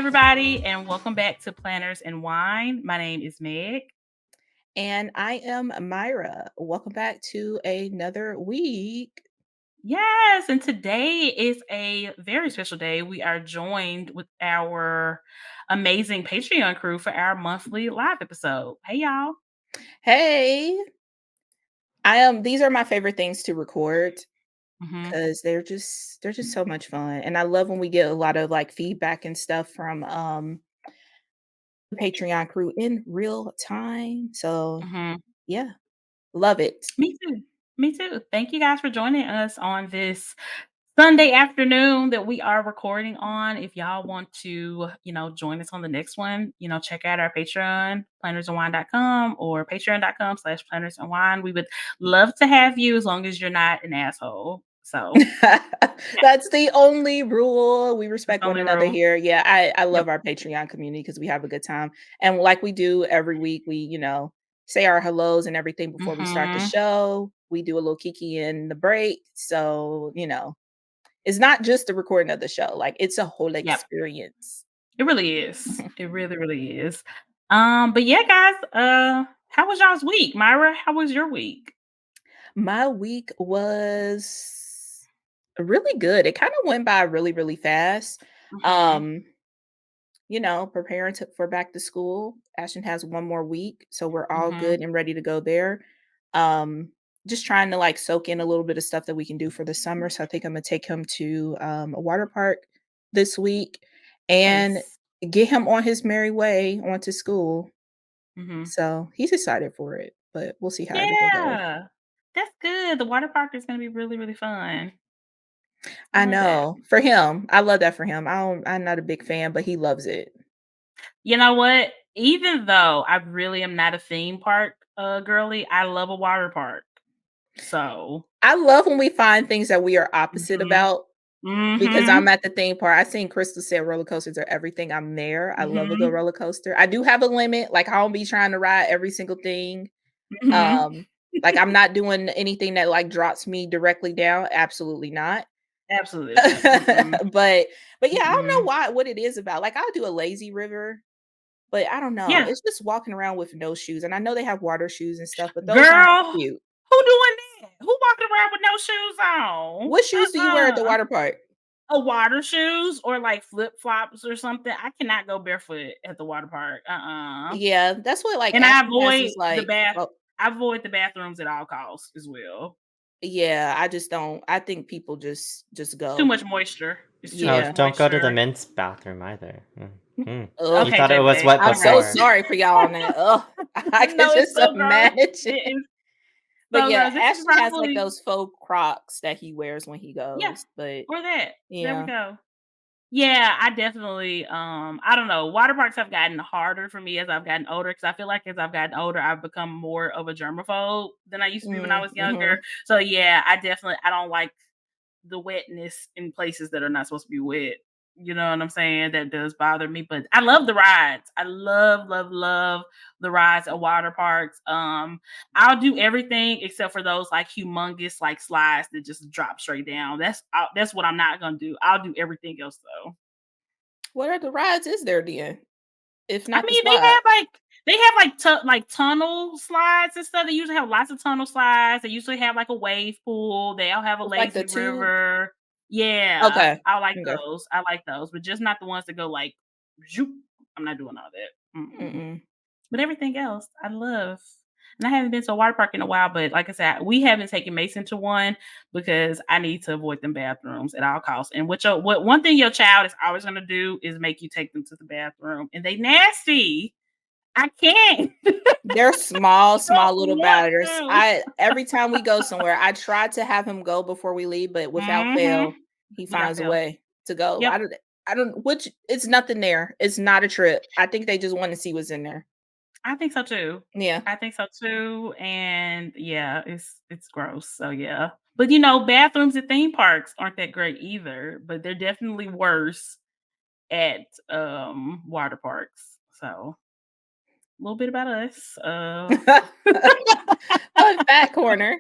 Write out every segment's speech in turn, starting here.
everybody, and welcome back to Planners and Wine. My name is Meg. And I am Myra. Welcome back to another week. Yes, and today is a very special day. We are joined with our amazing Patreon crew for our monthly live episode. Hey, y'all. Hey, these are my favorite things to record hmm because they're just so much fun. And I love when we get a lot of like feedback and stuff from the Patreon crew in real time. So hmm yeah, love it. Me too. Me too. Thank you guys for joining us on this Sunday afternoon that we are recording on. If y'all want to, join us on the next one, check out our Patreon, plannersandwine.com or patreon.com/plannersandwine. We would love to have you as long as you're not an asshole. So yeah, That's the only rule. We that's respect the one only another rule. here. Yeah, I Yep. love our Patreon community because we have a good time. And like we do every week, we, say our hellos and everything before we start the hmm show. We do a little kiki in the break. So, it's not just the recording of the show, like it's a whole Yep. experience. It really is. It really, really is. But yeah, guys, how was y'all's week? Myra, how was your week? My week was really good. It kind of went by really, really fast. hmm Um, preparing for back to school. Ashton has one more week, so we're all hmm good and ready to go there. Um, just trying to like soak in a little bit of stuff that we can do for the summer. So I think I'm gonna take him to a water park this week and Nice. get him on his merry way onto school. hmm So he's excited for it, but we'll see how everything goes. Yeah, that's good. The water park is gonna be really, really fun. I I love that. know for him, I love that for him. I'm not a big fan, but he loves it. You know what? Even though I really am not a theme park girly, I love a water park. So, I love when we find things that we are opposite mhm, about. Because mhm, I'm at the theme park. I seen Crystal said roller coasters are everything. I'm there. I love a good mhm, roller coaster. I do have a limit. Like I don't be trying to ride every single thing. mhm. Um, like I'm not doing anything that like drops me directly down. Absolutely not. Absolutely not. Mm-mm, but yeah, I don't know mm-mm. what it is about. Like I'll do a lazy river, but I don't know. Yeah, It's just walking around with no shoes. And I know they have water shoes and stuff, but those aren't girl, cute. who doing that? Who walking around with no shoes on? What shoes do you wear at the Uh-uh. water park? A water shoes or like flip flops or something. I cannot go barefoot at the water park. Yeah, that's what like And Ashton has is I avoid the bathrooms at all costs as well. yeah, I just don't I think people just It's too go. much moisture. It's too Oh, much Yeah. don't go to the moisture. men's bathroom either. You Ugh, Okay, thought it was JJ. wet I'm All so right. before. sorry for y'all on that. Ugh, I can No, it's just so gross. imagine. It is But so yeah, gross. This is Ashton has like probably those faux Crocs that he wears when he yeah, goes, but or that. There we yeah. go. Yeah, I definitely I don't know. Water parks have gotten harder for me as I've gotten older because I feel like as I've gotten older, I've become more of a germaphobe than I used to be when I was younger. Mhm. So yeah, I don't like the wetness in places that are not supposed to be wet. You know what I'm saying? That does bother me, but I love the rides. I love, love, love the rides at water parks. I'll do everything except for those like humongous like slides that just drop straight down. That's what I'm not gonna do. I'll do everything else though. What are the rides is there then? If I not the mean, slide? they have like like tunnel slides and stuff. They usually have lots of tunnel slides. They usually have like a wave pool. They'll have a It's like the lazy tube? river. Yeah, Okay. I like Okay. those. I like those, but just not the ones that go like zoop. I'm not doing all that. Mm-mm. Mm-mm. But everything else, I love. And I haven't been to a water park in a while, but like I said, we haven't taken Mason to one because I need to avoid them bathrooms at all costs. And what one thing your child is always gonna do is make you take them to the bathroom, and they nasty. I can't. They're small, Don't small little want batters. to. I every time we go somewhere, I try to have him go before we leave, but without Mhm. fail, he Without finds a fail. way to go. Yep. I don't which it's nothing there. It's not a trip. I think they just want to see what's in there. I think so too. Yeah. I think so too. And yeah, it's gross. So yeah. But bathrooms at theme parks aren't that great either, but they're definitely worse at water parks. So little bit about us. Fun fact corner.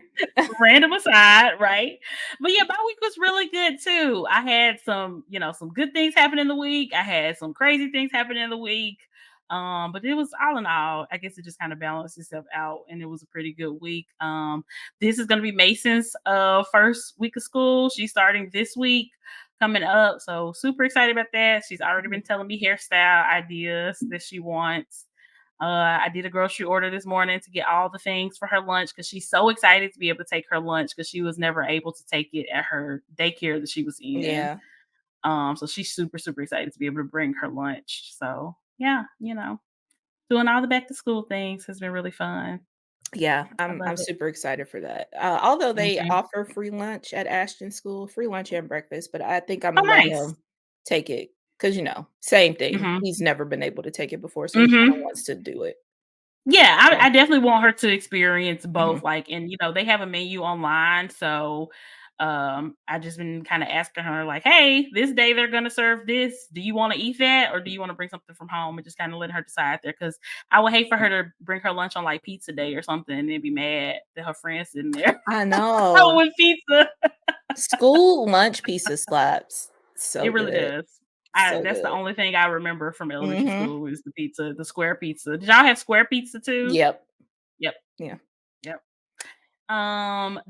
Random aside, right? But yeah, my week was really good too. I had some, some good things happen in the week. I had some crazy things happen in the week. But it was all in all, I guess it just kind of balanced itself out and it was a pretty good week. This is gonna be Mason's first week of school. She's starting this week coming up. So super excited about that. She's already been telling me hairstyle ideas that she wants. I did a grocery order this morning to get all the things for her lunch because she's so excited to be able to take her lunch because she was never able to take it at her daycare that she was in. Yeah. So she's super, super excited to be able to bring her lunch. So yeah, doing all the back to school things has been really fun. Yeah, I I'm love it. super excited for that. Although they Mhm. offer free lunch at Ashton School, free lunch and breakfast, but I think I'm Oh, gonna let nice. him take it because same thing. Mhm. He's never been able to take it before, so he kind of Mhm. wants to do it. Yeah, So, I definitely want her to experience mhm. both, like, and, they have a menu online, so, I just been kinda asking her like, "Hey, this day they're gonna serve this. Do you wanna eat that, or do you wanna bring something from home?" And just kinda letting her decide there, because I would hate for her to bring her lunch on, like, pizza day or something and then be mad that her friend's sitting there I know. with pizza. School lunch pizza slaps. So It really good. does. So That's the good. only thing I remember from elementary Mhm. school is the pizza, the square pizza. Did y'all have square pizza too? Yep. Yep, Yeah. yep.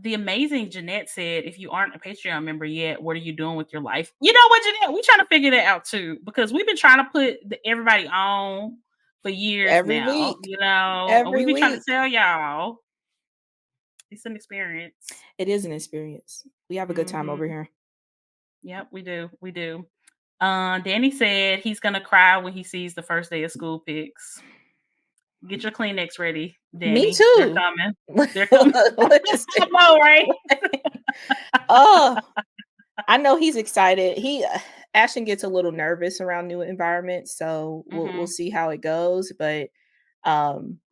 The amazing Jeanette said, if you aren't a Patreon member yet, what are you doing with your life? You know what, Jeanette? We're trying to figure that out too, because we've been trying to put everybody on for years Every now, week. and we've Every been trying to week. tell y'all it's an experience. It is an experience. We have a good time over Hmm. here. Yep, we do. We do. Danny said he's gonna cry when he sees the first day of school pics. Get your Kleenex ready, Me Danny. They're too. coming. They're coming. I Listen. know, right? Oh, I know he's excited. Ashton gets a little nervous around new environments, so we'll Hmm. see how it goes. But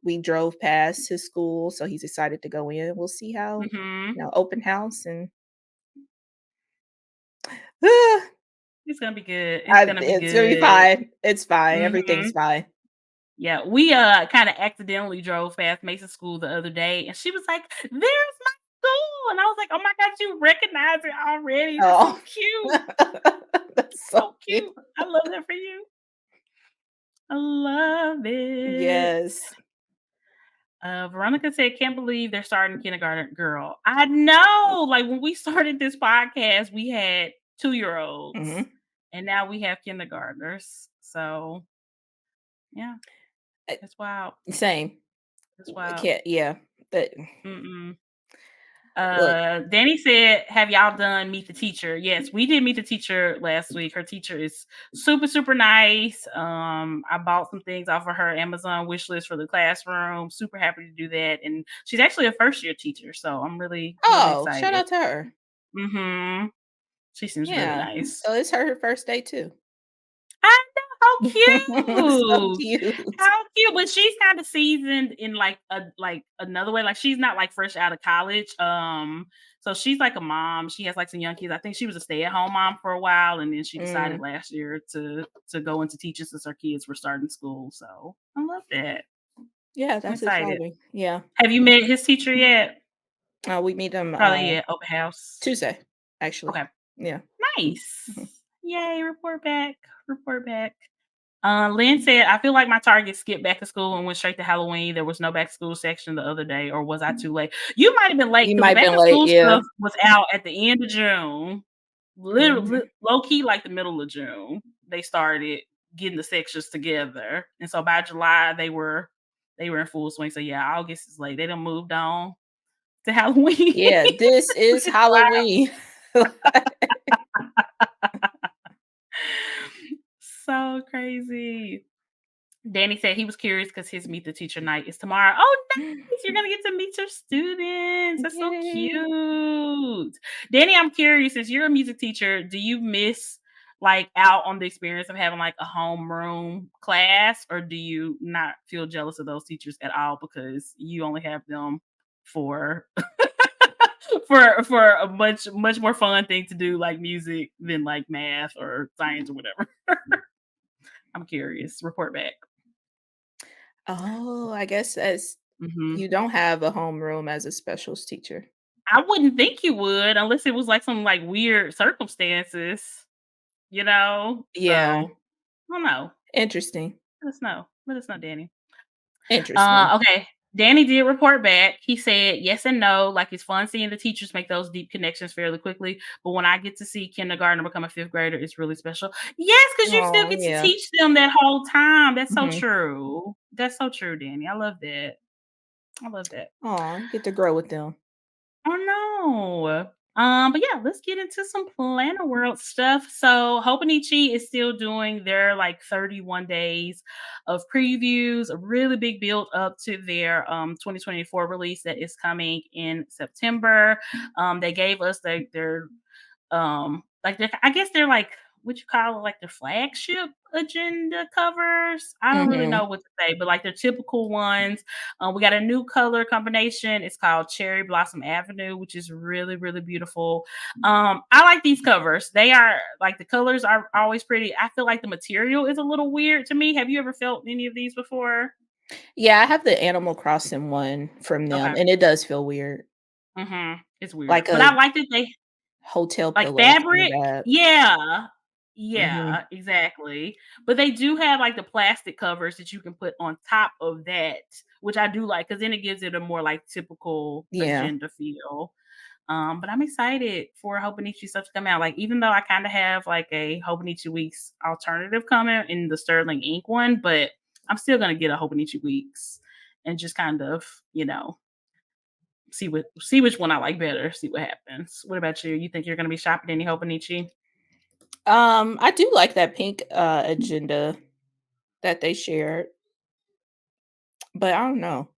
we drove past his school, so he's excited to go in. We'll see how Hmm. open house and It's gonna be good. It's gonna be it's gonna be good. fine. It's fine. Mhm. Everything's fine. Yeah, we, kinda accidentally drove past Mason School the other day, and she was like, "There's my school," and I was like, "Oh my god, you recognize it already. That's so Oh, cute. that's That's so so cute. cute. I love that for you. I love it." Yes. Veronica said, "Can't believe they're starting kindergarten." Girl, I know. Like, when we started this podcast, we had 2-year-olds, Hmm. and now we have kindergartners. So, yeah, it's wild. Same. It's I wild. can't. Yeah. But Mm-mm. look. Danny said, "Have y'all done Meet the Teacher?" Yes, we did Meet the Teacher last week. Her teacher is super, super nice. I bought some things off of her Amazon wish list for the classroom. Super happy to do that. And she's actually a first year teacher. So I'm really, really Oh, shout excited. out to her. Mm-hmm. She seems really Yeah. nice. So it's her first day too. I know, So how cute. cute. How cute. But she's kind of seasoned in like another way. Like, she's not like fresh out of college. So she's like a mom. She has like some young kids. I think she was a stay-at-home mom for a while, and then she decided Mm, last year to go into teaching since her kids were starting school. So I love that. yeah, I'm that's excited. exciting. Yeah. Have you met his teacher yet? We meet them Probably yet. Open house. Tuesday, actually. Okay. Yeah. Mhm. Nice. Yay, report back. Report back. Lynn said, "I feel like my Target skipped back to school and went straight to Halloween. There was no back to school section the other day, or was I too late?" You might have been late You because the might have back been to late. school Yeah. stuff was out at the end of June. Literally, Mhm. low key, like the middle of June, they started getting the sections together, and so by July they were in full swing. So yeah, August is late. They done moved on to Halloween. Yeah. This is It's wild. Halloween. So crazy. Danny said he was curious because his Meet the Teacher night is tomorrow. Oh, nice. You're gonna get to meet your students. That's so Yay. cute. Danny, I'm curious, since you're a music teacher, do you miss like out on the experience of having like a homeroom class, or do you not feel jealous of those teachers at all because you only have them for for a much more fun thing to do like music than like math or science or whatever? I'm curious. Report back. Oh, I guess as Mhm. you don't have a homeroom as a specials teacher. I wouldn't think you would unless it was, like, some, like, weird circumstances, you know? Yeah, So, I don't know. interesting. Let us know. Let us know, Danny. Interesting. Okay. Danny did report back. He said yes and no. Like it's fun seeing the teachers make those deep connections fairly quickly. But when I get to see kindergartner become a fifth grader, it's really special. Yes, because you still Oh, get to yeah. teach them that whole time. That's so Mhm. true. That's so true, Danny. I love that. I love that. Aw, you get to grow with them. Oh no. But yeah, let's get into some Planner World stuff. So Hobonichi is still doing their like 31 days of previews, a really big build up to their 2024 release that is coming in September. They gave us their like I guess they're like what you call it, like their flagship agenda covers. I don't really Mhm. know what to say, but like their typical ones. We got a new color combination. It's called Cherry Blossom Avenue, which is really, really beautiful. I like these covers. They are like the colors are always pretty. I feel like the material is a little weird to me. Have you ever felt any of these before? Yeah, I have the Animal Crossing one from them, Okay. and it does feel weird, It's weird. like But a I like that they hotel like pillow kind of fabric? vibe. Yeah. Mhm. Yeah, exactly. But they do have, like, the plastic covers that you can put on top of that, which I do like because then it gives it a more, like, typical Yeah. agenda feel. But I'm excited for Hobonichi stuff to come out. Like, even though I kinda have, like, a Hobonichi Weeks alternative coming in the Sterling Ink one, but I'm still gonna get a Hobonichi Weeks and just kind of, see which one I like better, see what happens. What about you? You think you're gonna be shopping any Hobonichi? I do like that pink, agenda that they shared, but I don't know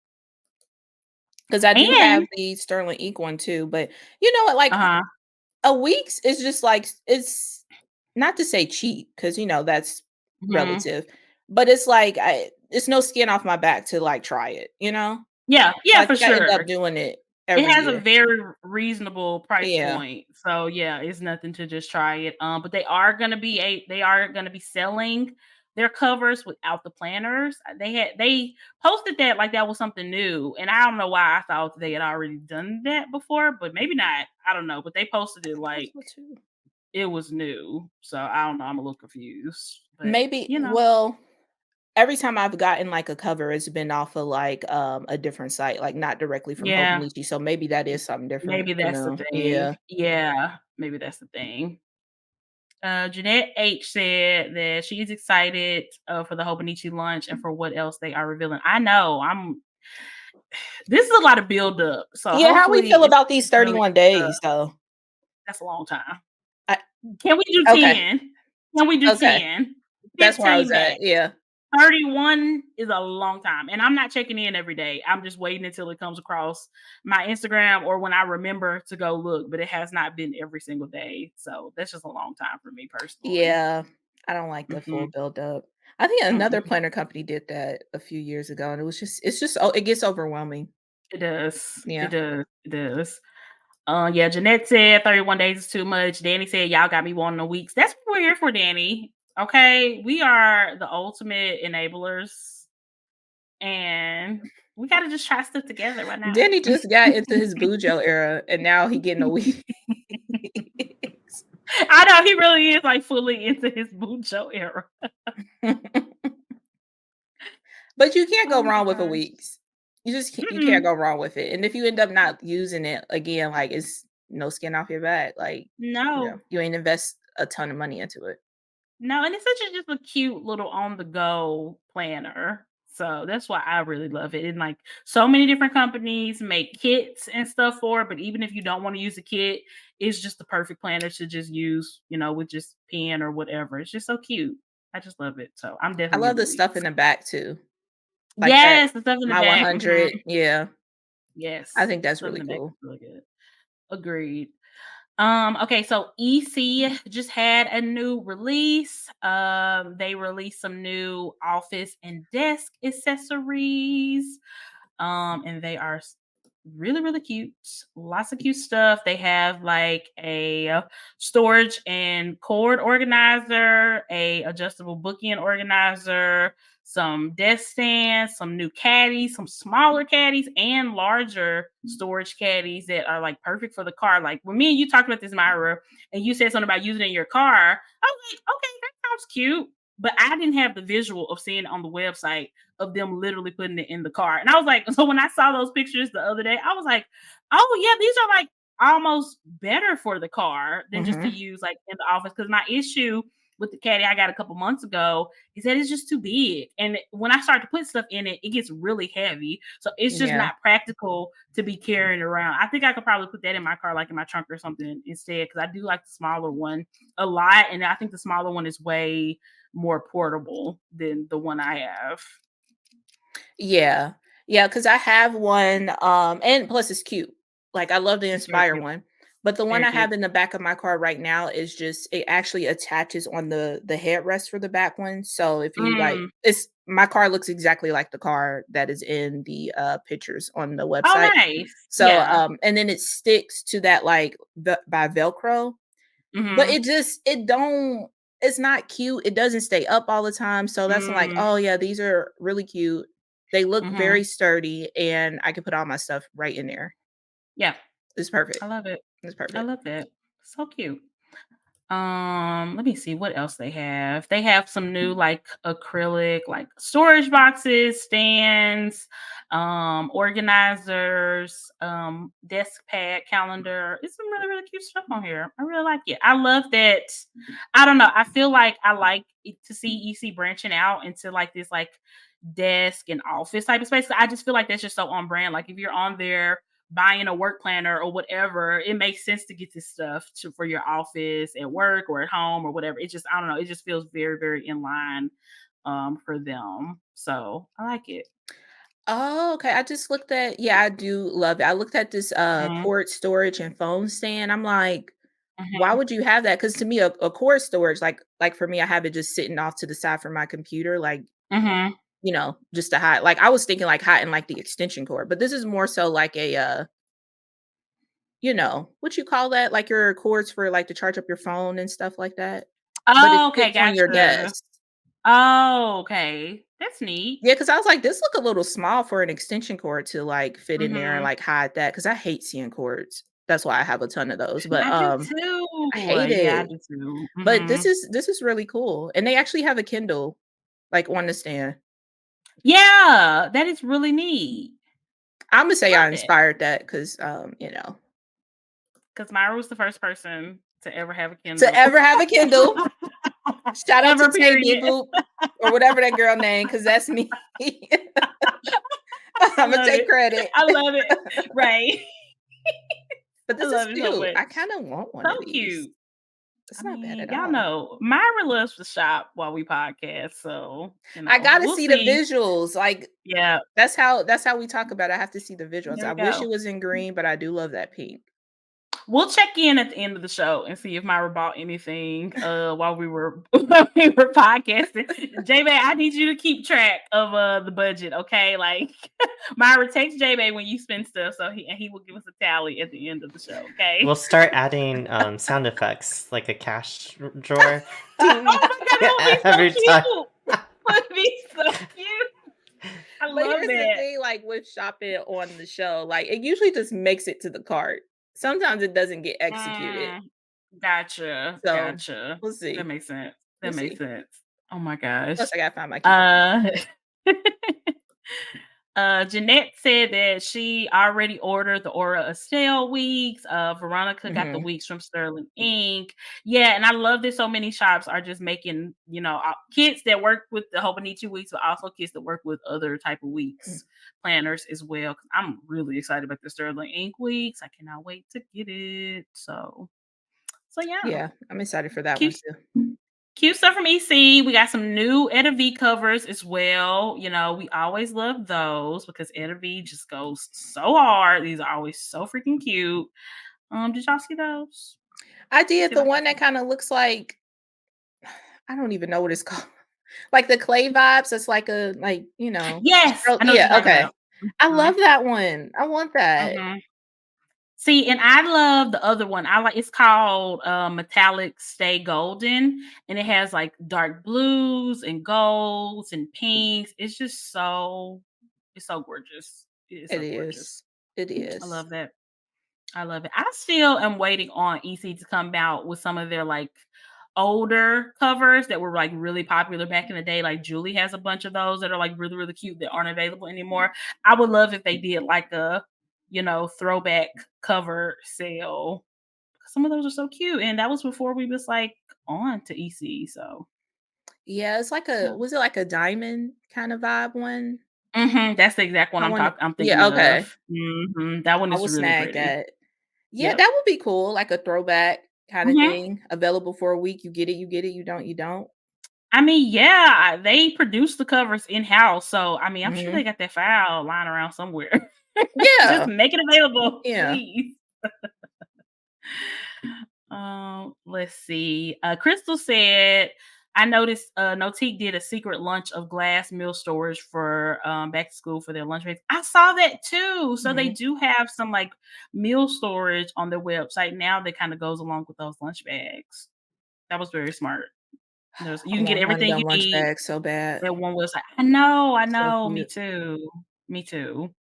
because I do have And the Sterling Ink one too, but you know what, like, uh-huh. a week's is just like it's not to say cheap because that's Mhm. relative, but it's like it's no skin off my back to, like, try it, you know? Yeah, So yeah, I for think I end sure. up doing it It every has a year. very reasonable price Yeah. point. So yeah, it's nothing to just try it. But they are gonna be selling their covers without the planners. They posted that like that was something new. And I don't know why I thought they had already done that before, but maybe not. I don't know. But they posted it I thought like so too. it was new. So I don't know. I'm a little confused. But Maybe well, every time I've gotten, like, a cover, it's been off of, like, a different site, like, not directly from yeah. Hobonichi, so maybe that is something different Maybe for that's the them. thing. Yeah. Yeah, maybe that's the thing. Jeanette H said that she is excited for the Hobonichi lunch and for what else they are revealing. I know. This is a lot of build up, so Yeah, how we hopefully feel it's about these really 31 good. days, though? That's a long time. I Can we do Okay, 10? Can we do okay. 10? That's where I 15 was max. at, yeah. 31 is a long time. And I'm not checking in every day. I'm just waiting until it comes across my Instagram or when I remember to go look, but it has not been every single day. So that's just a long time for me personally. Yeah, I don't like the full Mhm. buildup. I think another Mm-mm. planner company did that a few years ago, and it's just oh, it gets overwhelming. It does. It Yeah. does. It does. Yeah, Jeanette said 31 days is too much. Danny said, y'all got me wanting a weeks. That's what we're here for, Danny. Okay. We are the ultimate enablers and we gotta just try stuff together. Why not? Then he just got into his Bujo era, and now he getting a week. I know he really is like fully into his Bujo era. But you can't Oh go my wrong with a gosh. weeks. You can't Mm-mm. go wrong with it, and if you end up not using it again, like, it's no skin off your back, like, No. you ain't invest a ton of money into it. No, and it's such a just a cute little on the go planner. So that's why I really love it. And like so many different companies make kits and stuff for it, but even if you don't want to use a kit, it's just the perfect planner to just use, with just pen or whatever. It's just so cute. I just love it. So I'm I definitely love the getting stuff in weeks. the back too, like that Yes, the stuff in the My back. 100, yeah, I Yes, think that's stuff in really the back is cool. really good. Agreed. Okay, so EC just had a new release. They released some new office and desk accessories. And they are really, really cute. Lots of cute stuff. They have like a storage and cord organizer, a adjustable bookend organizer, some desk stands, some new caddies, some smaller caddies, and larger storage caddies that are like perfect for the car. Like when me and you talked about this, Myra, and you said something about using it in your car, I was like, okay, that sounds cute. But I didn't have the visual of seeing it on the website of them literally putting it in the car. And I was like, so when I saw those pictures the other day, I was like, oh yeah, these are like almost better for the car than just to Mhm. use like in the office. Because my issue with the caddy I got a couple months ago is that it's just too big. And when I start to put stuff in it, it gets really heavy. So it's just Yeah. not practical to be carrying around. I think I could probably put that in my car, like in my trunk or something instead, because I do like the smaller one a lot. And I think the smaller one is way more portable than the one I have. Yeah. Yeah, because I have one, and plus it's cute. Like I love the It's very Inspire cute. one. But the one Very I have cute. in the back of my car right now is just it actually attaches on the headrest for the back one. So if you like Mm. it's my car looks exactly like the car that is in the pictures on the Oh, website. nice. So Yeah. and then it sticks to that like by Velcro. But Mhm. it just it don't it's not cute. It doesn't stay up all the time. So that's like, Mm. oh yeah, these are really cute. They look Mhm. very sturdy and I can put all my stuff right in there. Yeah. It's perfect. I love it. It's I perfect. love that. So cute. Let me see what else they have. They have some new like acrylic like storage boxes, stands, organizers, desk pad, calendar. It's some really, really cute stuff on here. I really like it. I love that. I don't know. I feel like I like to see EC branching out into like this like desk and office type of space. I just feel like that's just so on brand. Like if you're on there buying a work planner or whatever, it makes sense to get this stuff for your office at work or at home or whatever. It just, I don't know, it just feels very, very in line for them. So I like it. Oh, okay. I just looked at yeah, I do love it. I looked at this Mhm, cord storage and phone stand. I'm like, why mhm, would you have that? Because to me, a cord storage, like for me, I have it just sitting off to the side from my computer, like mhm. just to hide. Like I was thinking like hiding like the extension cord, but this is more so like a what you call that? Like your cords for like to charge up your phone and stuff like that. But it Oh, okay, sits on your gotcha. desk. Oh, okay. That's neat. Yeah, because I was like, this look a little small for an extension cord to like fit in there and Mhm. like hide that. Because I hate seeing cords. That's why I have a ton of those. But I do I too. hate Yeah, I it. do too. But Mhm. this is really cool. And they actually have a Kindle like on the stand. Yeah, that is really neat. I'm gonna say Love I it. inspired that because Because Myra was the first person to ever have a to Kindle. ever have a Kindle. Shout out to Ever, Tay period. Boop or whatever that girl name, because that's me. I Imma love take it. credit. I love it. Right. But I this is love it so cute. much. I kinda want one So of these. cute. It's I not bad mean, at y'all all. know Myra loves to shop while we podcast, so, I gotta we'll see the see. visuals, like, Yeah, that's how we talk about it. I have to see the visuals. there I we wish it go. was in green, but I do love that pink. We'll check in at the end of the show and see if Myra bought anything while we were while we were podcasting. J Bay, I need you to keep track of the budget, okay? Like Myra, text J Bay when you spend stuff so he will give us a tally at the end of the show, We'll okay? start adding sound effects like a cash drawer. Ding Oh my god, that would be so every time. cute. That would be so cute. I But love here's the that. thing, like, with shopping on the show, like, it usually just makes it to the cart. Sometimes it doesn't get executed. Mm, gotcha, So, gotcha. we'll That see. makes sense. We'll That makes see. sense. Oh my Plus, gosh. I gotta find my keys. Uh Jeanette said that she already ordered the Aura Estelle weeks. Veronica got the Mhm. weeks from Sterling Ink. Yeah, and I love that so many shops are just making, kits that work with the Hobonichi weeks, but also kits that work with other type of weeks planners as well. 'Cause I'm really excited about the Sterling Ink weeks. I cannot wait to get it. So yeah, Yeah, I'm excited for that one cute too. Cute stuff from EC. We got some new Etta V covers as well. We always love those because Etta V just goes so hard. These are always so freaking cute. Did y'all see those? I See did if the I can one that kinda looks like I don't even know what it's called. Like the clay vibes, it's like a Yes, I know what you're yeah, talking okay. about. I Mhm, love that one. I want that. mhm. See, and I love the other one. I like it's called Metallic Stay Golden, and it has like dark blues and golds and pinks. It's so gorgeous. It is It so gorgeous. is. It I is. love that. I love it. I still am waiting on EC to come out with some of their like older covers that were like really popular back in the day. Like Julie has a bunch of those that are like really, really cute that aren't available anymore. I would love if they did like a, throwback cover sale. Some of those are so cute. And that was before we was like on to EC. So Yeah, it's like yeah. was it like a diamond kind of vibe one? That's the exact one I wanna I'm thinking Yeah, of. okay. That one I is will really snag pretty. that. Yeah, Yep. that would be cool, like a throwback kinda Mhm. thing, available for a week. You get it, you don't. I mean, yeah, they produce the covers in-house, so, I mean, I'm sure they Mhm. got that file lying around somewhere. Just Yeah, make it available, yeah. please. Let's see. Crystal said, "I noticed, Notiq did a secret lunch of glass meal storage for, back to school for their lunch breaks." I saw that too. So they Mhm. do have some, like, meal storage on their website now that kinda goes along with those lunch bags. That was very smart. You I can get want one of everything them you lunch need bags so bad. at one website. I So know, me cute. too. Me too.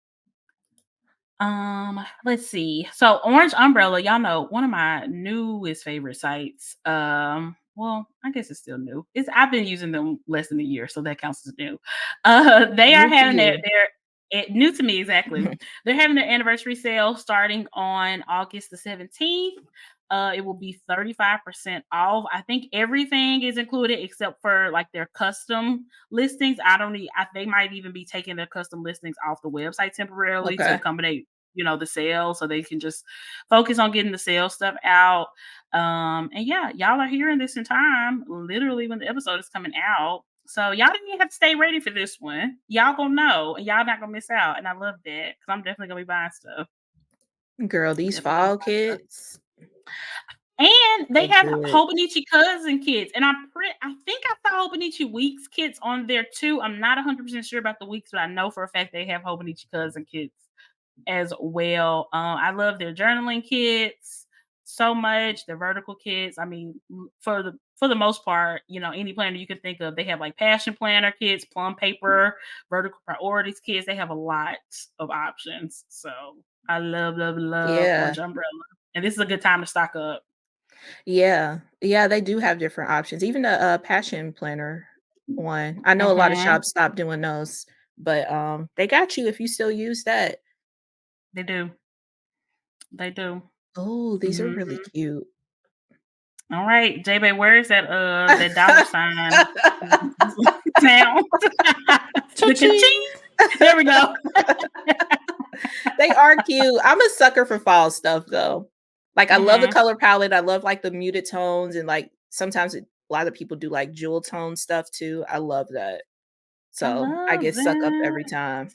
Let's see. So Orange Umbrella, y'all know one of my newest favorite sites. Well, I guess it's still new. I've been using them less than a year, so that counts as new. They are New to having you. new to me exactly. They're having their anniversary sale starting on August the 17th. It will be 35% off. I think everything is included except for like their custom listings. They might even be taking their custom listings off the website temporarily to Okay. accommodate, the sale so they can just focus on getting the sale stuff out. And yeah, y'all are hearing this in time, literally when the episode is coming out. So y'all didn't even have to stay ready for this one. Y'all gonna know and y'all not gonna miss out. And I love that because I'm definitely gonna be buying stuff. Girl, I'm these definitely gonna be fall buying stuff. kits, And they so have good. Hobonichi cousin kits, and I think I saw Hobonichi weeks kits on there too. I'm not 100% sure about the weeks, but I know for a fact they have Hobonichi cousin kits as well. I love their journaling kits so much. Their vertical kits. I mean, for the most part, any planner you can think of, they have like passion planner kits, plum paper, vertical priorities kits. They have a lot of options. So I love, love, love Yeah. Orange Umbrella, and this is a good time to stock up. Yeah. Yeah, they do have different options. Even the, passion planner one. I know a lot of Mhm. shops stopped doing those, but, they got you if you still use that. They do. They do. Oh, these are really Mhm. cute. All right, J-Bay, where is that dollar sign sound? The Cha-ching. ka-ching. There we go. They are cute. I'm a sucker for fall stuff, though. Like, I love the Mhm. color palette. I love, like, the muted tones and, like, sometimes a lot of people do, like, jewel tone stuff too. I love that. I So, I love get stuck up that. every time,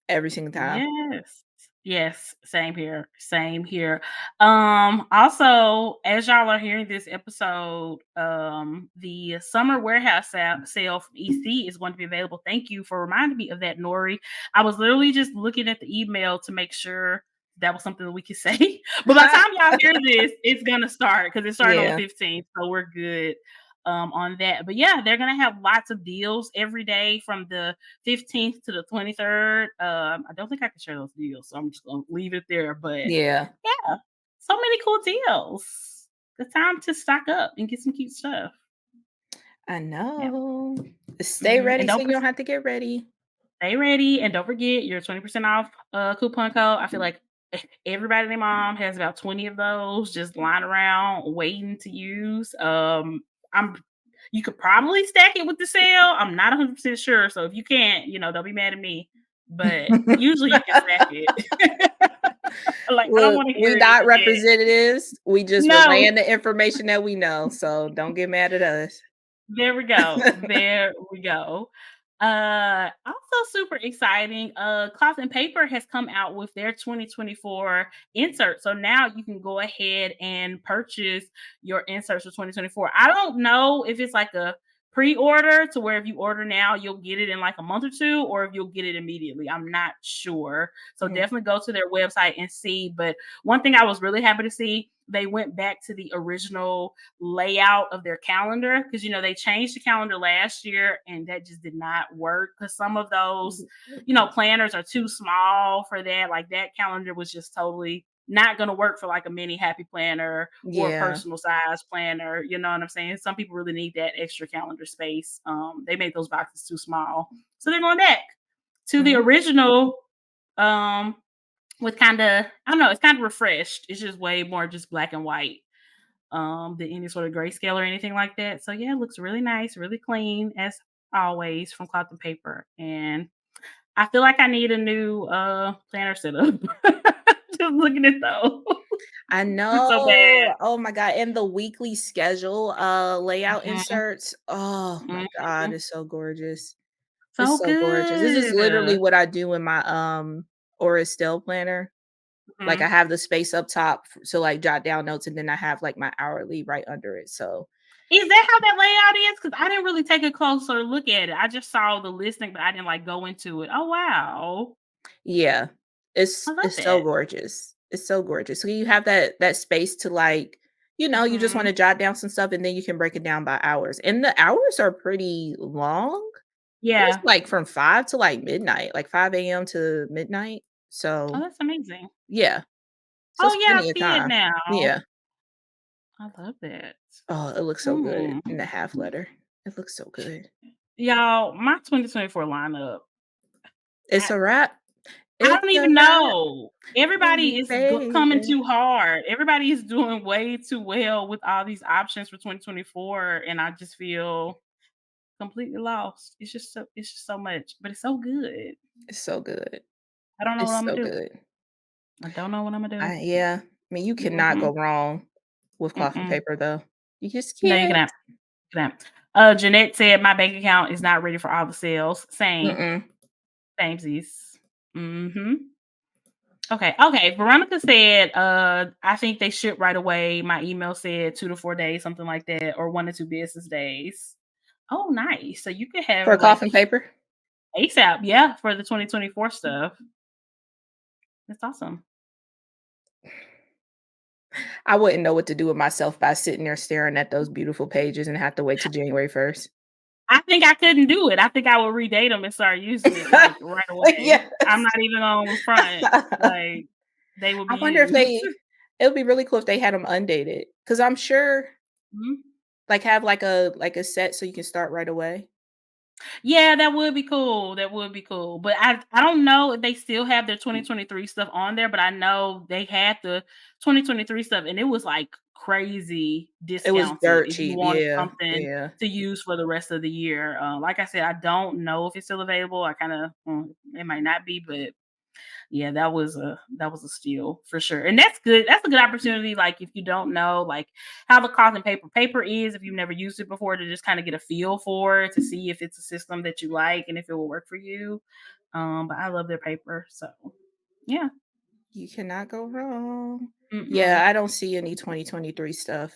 every single time. Yes. Yes, same here. Same here. Also, as y'all are hearing this episode, the summer warehouse sale from EC is going to be available. Thank you for reminding me of that, Nori. I was literally just looking at the email to make sure that was something that we could say. But by the time y'all hear this, it's gonna start because it started on the Yeah. 15th, so we're good on that. But yeah, they're gonna have lots of deals every day from the 15th to the 23rd. I don't think I can share those deals, so I'm just gonna leave it there. But Yeah. yeah, so many cool deals. The time to stock up and get some cute stuff. I Yeah. know. Stay And ready so don't you don't have to get ready. stay ready and don't forget your 20% off coupon code. I feel like everybody and their mom has about 20 of those just lying around waiting to use. I'm You could probably stack it with the sale. I'm not 100% sure. So if you can't, don't be mad at me. But usually you can stack it. Like, I don't Look, want to hear we it if not you can't. representatives. We just No. relaying the information that we know, so don't get mad at us. There we go. There we go. Also super exciting. Cloth and Paper has come out with their 2024 insert. So now you can go ahead and purchase your inserts for 2024. I don't know if it's like a pre-order to where if you order now, you'll get it in like a month or two, or if you'll get it immediately. I'm not sure. So Mhm. definitely go to their website and see. But one thing I was really happy to see, they went back to the original layout of their calendar because they changed the calendar last year and that just did not work because some of those planners are too small for that. Like that calendar was just totally not going to work for like a mini happy planner or a Yeah. personal size planner. You know what I'm saying? Some people really need that extra calendar space. They made those boxes too small. So they're going back to the Mhm. original with kind of, I don't know, it's kind of refreshed. It's just way more just black and white than any sort of grayscale or anything like that. So yeah, it looks really nice, really clean as always from Cloth and Paper. And I feel like I need a new planner setup. Just looking at those. I It's so bad. know. Oh my god, and the weekly schedule, layout Mhm, inserts. Oh my god, mhm. it's so gorgeous. It's So so gorgeous. This is literally good. what I do in my, Estelle planner. Like, I Mhm. have the space up top to, like, jot down notes, and then I have, like, my hourly right under it, so Is that how that layout is? Because I didn't really take a closer look at it. I just saw the listing, but I didn't like go into it. Oh wow. yeah. I love It's so that. gorgeous. It's so gorgeous. So you have that space to, like, you just Mhm. wanna jot down some stuff, and then you can break it down by hours, and the hours are pretty long. It's, Yeah. like, from 5 to, like, midnight, like, 5 a.m. to midnight, Oh, so that's amazing. yeah. So Oh it's yeah, I plenty of see it time. now. Yeah. I love that. Oh, it looks so good Mm. in the half letter. It looks so good. Y'all, my 2024 lineup. It's a wrap. I It's don't a even wrap, know. Everybody is coming baby. too hard. Everybody is doing way too well with all these options for 2024, and I just feel completely lost. It's just so much, but it's so good. It's so good. I don't know what It's I'm gonna so do. good. I don't know what I'm gonna Yeah. I mean, you do. cannot Mhm. go wrong with cloth and Mm-mm. paper, though. You just No, you can't. cannot. Cannot. Jeanette said my bank account is not ready for all the sales. Same. Mm-mm. Samesies. Mhm. Okay. Veronica said, I think they ship right away. My email said 2 to 4 days, something like that, or 1 to 2 business days. Oh, nice. So you could have For it cloth like and paper? ASAP, yeah, for the 2024 stuff. That's awesome. I wouldn't know what to do with myself by sitting there staring at those beautiful pages and have to wait till January 1st. I think I couldn't do it. I think I would redate them and start using it like right away. I'm Yes. not even on front. Like they would I be wonder if used. it would be really cool if they had them undated, because 'cause I'm sure, Mhm. like, have, like a set so you can start right away. Yeah, that would be cool. That would be cool. But I don't know if they still have their 2023 stuff on there, but I know they had the 2023 stuff and it was like crazy It was discounted dirt if you cheap, wanted yeah, something yeah. to use for the rest of the year. Like I said, I don't know if it's still available. I kind of it might not be, but yeah, that was a steal for sure. And that's good. That's a good opportunity. Like if you don't know like how the cloth and paper is, if you've never used it before, to just kind of get a feel for it to see if it's a system that you like and if it will work for you. But I love their paper. So yeah. You cannot go wrong. Yeah, Mm-mm. I don't see any 2023 stuff.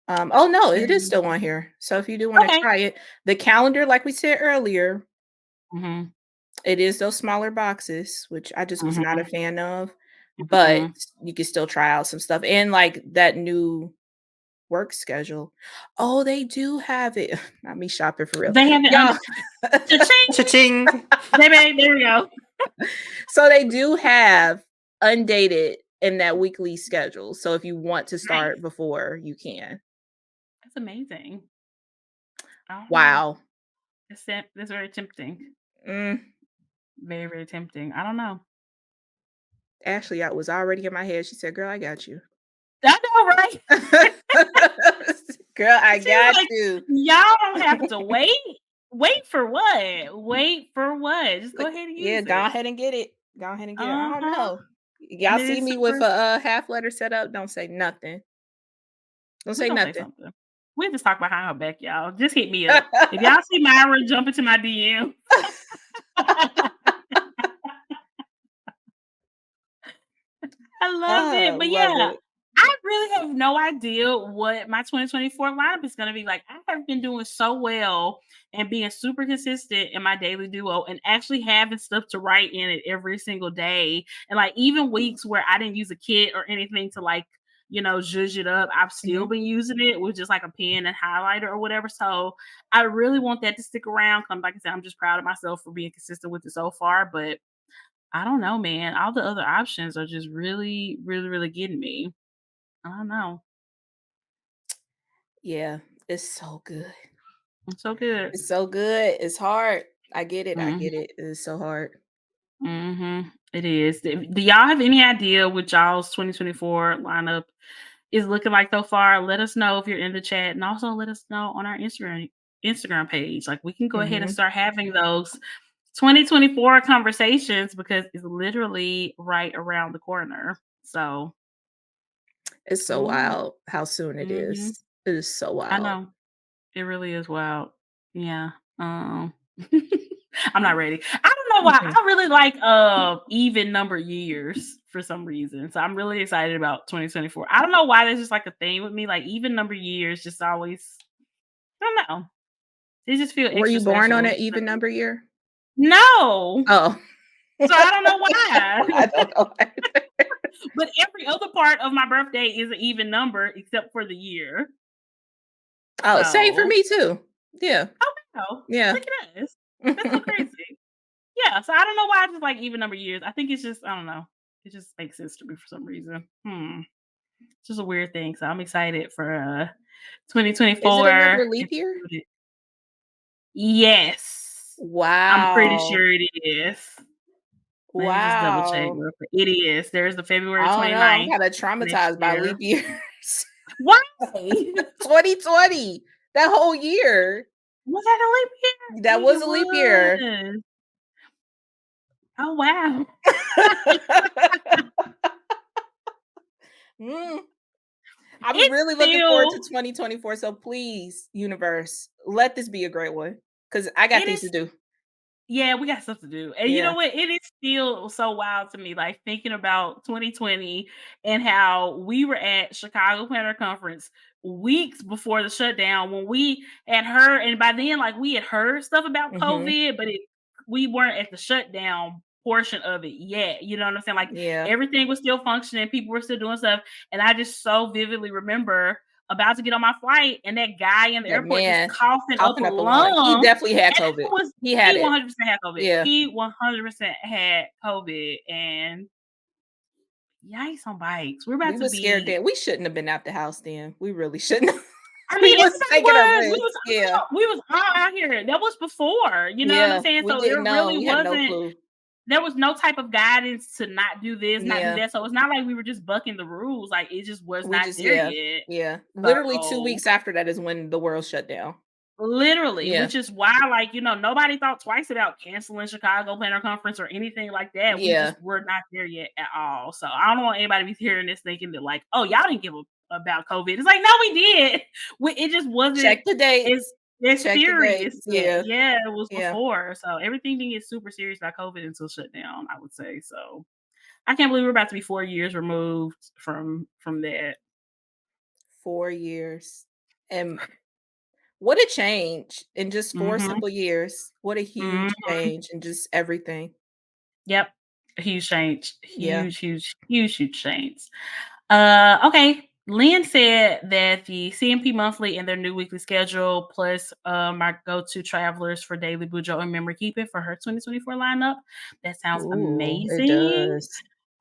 Oh, no, it is Mhm. still on here. So if you do wanna Okay. try it, the calendar, like we said earlier, Mm-hmm. it is those smaller boxes, which I just was not a Mm-hmm. fan of, but Mm-hmm. you can still try out some stuff and, like, that new work schedule. Oh, they do have it. Not me shopping for real. They have it under Y'all, Cha-Ching, Cha-ching! baby. There we go. so they do have undated in that weekly schedule. So if you want to Nice. start before, you can. That's amazing. I don't know. Wow. That's very tempting. Mm, Very, very tempting. I don't know. Ashley, I was already in my head. She said, "Girl, I got you." I know, right? Girl, I She was got like, you. "Y'all don't have to wait. Wait for what? Wait for what? Just go Like, ahead and yeah, use go it." ahead and get it. Go ahead and get it. I don't Uh-huh. know. And Y'all it see is me with super. a half letter set up? Don't say nothing. Don't We say gonna say nothing. something. We just talk behind her back, y'all. Just hit me up. If y'all see Myra, jump into my DM. I love it. But Love yeah, it. I really have no idea what my 2024 lineup is gonna be like. I have been doing so well and being super consistent in my daily duo and actually having stuff to write in it every single day. And like even weeks where I didn't use a kit or anything to like, zhuzh it up, I've still Mhm. been using it with just like a pen and highlighter or whatever. So I really want that to stick around. Like I said, I'm just proud of myself for being consistent with it so far. But I don't know, man. All the other options are just really, really, really getting me. I don't know. Yeah, it's so good. It's so good. It's so good. It's hard. I get it. I Mhm. get it. It's so hard. It is. Do y'all have any idea what y'all's 2024 lineup is looking like so far? Let us know if you're in the chat, and also let us know on our Instagram page. Like we can go ahead and Mhm. start having those 2024 conversations because it's literally right around the corner. So, It's so mhm, wild how soon it mhm. is. It is so I wild. know. It really is wild. Yeah. Um I'm not ready. I don't know why. Mhm. I really like even number years for some reason. So I'm really excited about 2024. I don't know why that's just like a thing with me. Like even number years just always I don't know. They just feel Were extra you born on special an for even me. number year? No. Oh. So I don't know why. I don't know either. But every other part of my birthday is an even number except for the year. Oh, same for So me too. Yeah. oh wow. Yeah. Look at us. That's so crazy. Yeah, so I don't know why I just like even number years. I think it's just I don't know. It just makes sense to me for some reason. It's just a weird thing. So I'm excited for Is it 2024. another leap year? Yes. I'm pretty Wow. sure it is. Let me just double check Wow. real quick. It is. There's the February I don't know. I'm 29th kinda next traumatized by year. leap years. Why? 2020, that whole year. Was that a leap year? I That think was it a leap year. was. Oh wow. Mm. I'm It's really looking forward to still 2024, so please, universe, let this be a great one, because I got it things is to do. Yeah, we got stuff to do. And you know Yeah. what? It is still so wild to me, like thinking about 2020 and how we were at Chicago Planner Conference weeks before the shutdown when we had heard, and by then, like we had heard stuff about Mhm. COVID, but we weren't at the shutdown portion of it yet. You know what I'm saying? Like Yeah. everything was still functioning, people were still doing stuff. And I just so vividly remember about to get on my flight and that guy in the That airport just man coughing up a coughing up a lung. He lung. definitely had And COVID. it was He he had it. 100% had COVID. Yeah. He 100% had COVID, and yikes on bikes. We're about We to was scared be that we shouldn't have been out the house then. We really shouldn't have. I We mean, was everybody taking a was. risk. Yeah. We was all out here. That was before, you know what I'm Yeah. saying? We So didn't there know. really We had no wasn't clue. there was no type of guidance to not do this, not do Yeah. that. So it's not like we were just bucking the rules. Like it just was We not just there yeah. yet. Yeah. Literally 2 So weeks after that is when the world shut down. literally, Yeah. which is why, like, nobody thought twice about canceling Chicago Planner Conference or anything like that. We Yeah. just were not there yet at all. So I don't want anybody to be hearing this thinking that, like, oh, y'all didn't give a about COVID. It's like, no, we did. It just wasn't Check the as dates. Check the serious dates. yet. Yeah. Yeah, it was Yeah. before. So everything didn't get super serious about COVID until shut down, I would say. So I can't believe we're about to be 4 years removed from that. 4 years. And what a change in just 4 Mm-hmm. simple years. What a huge Mm-hmm. change in just everything. Yep. A huge change. Yeah. Huge, huge, huge, huge change. Okay. Lynn said that the CMP monthly and their new weekly schedule, plus my go-to travelers for daily Bujo and memory keeping for her 2024 lineup. That sounds Ooh, it amazing. does.